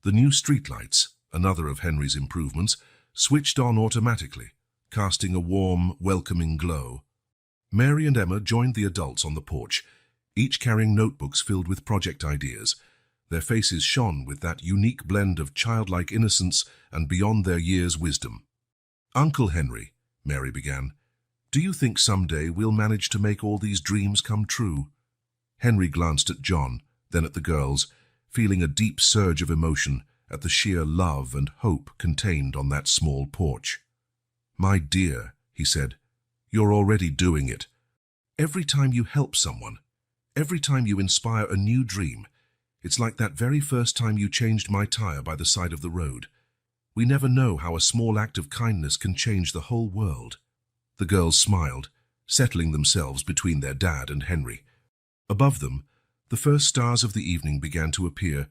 The new streetlights, another of Henry's improvements, switched on automatically, casting a warm, welcoming glow. Mary and Emma joined the adults on the porch, each carrying notebooks filled with project ideas. Their faces shone with that unique blend of childlike innocence and beyond their years' wisdom. "Uncle Henry," Mary began, "do you think someday we'll manage to make all these dreams come true?" Henry glanced at John, then at the girls, feeling a deep surge of emotion at the sheer love and hope contained on that small porch. "My dear," he said, "you're already doing it. Every time you help someone, every time you inspire a new dream, it's like that very first time you changed my tire by the side of the road. We never know how a small act of kindness can change the whole world." The girls smiled, settling themselves between their dad and Henry. Above them, the first stars of the evening began to appear,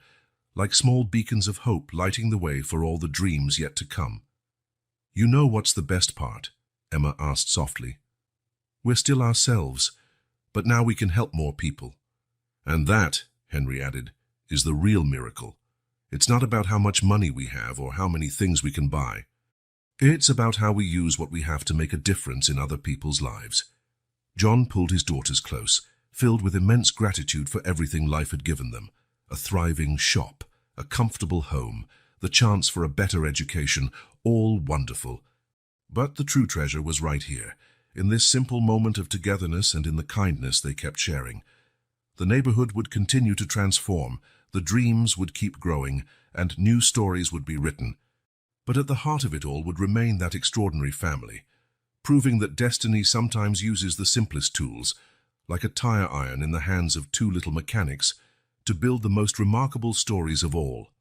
like small beacons of hope lighting the way for all the dreams yet to come. "You know what's the best part?" Emma asked softly. "We're still ourselves, but now we can help more people. And that," Henry added, "is the real miracle. It's not about how much money we have or how many things we can buy. It's about how we use what we have to make a difference in other people's lives." John pulled his daughters close, filled with immense gratitude for everything life had given them: a thriving shop, a comfortable home, the chance for a better education, all wonderful. But the true treasure was right here, in this simple moment of togetherness and in the kindness they kept sharing. The neighborhood would continue to transform, the dreams would keep growing, and new stories would be written. But at the heart of it all would remain that extraordinary family, proving that destiny sometimes uses the simplest tools, like a tire iron in the hands of two little mechanics, to build the most remarkable stories of all.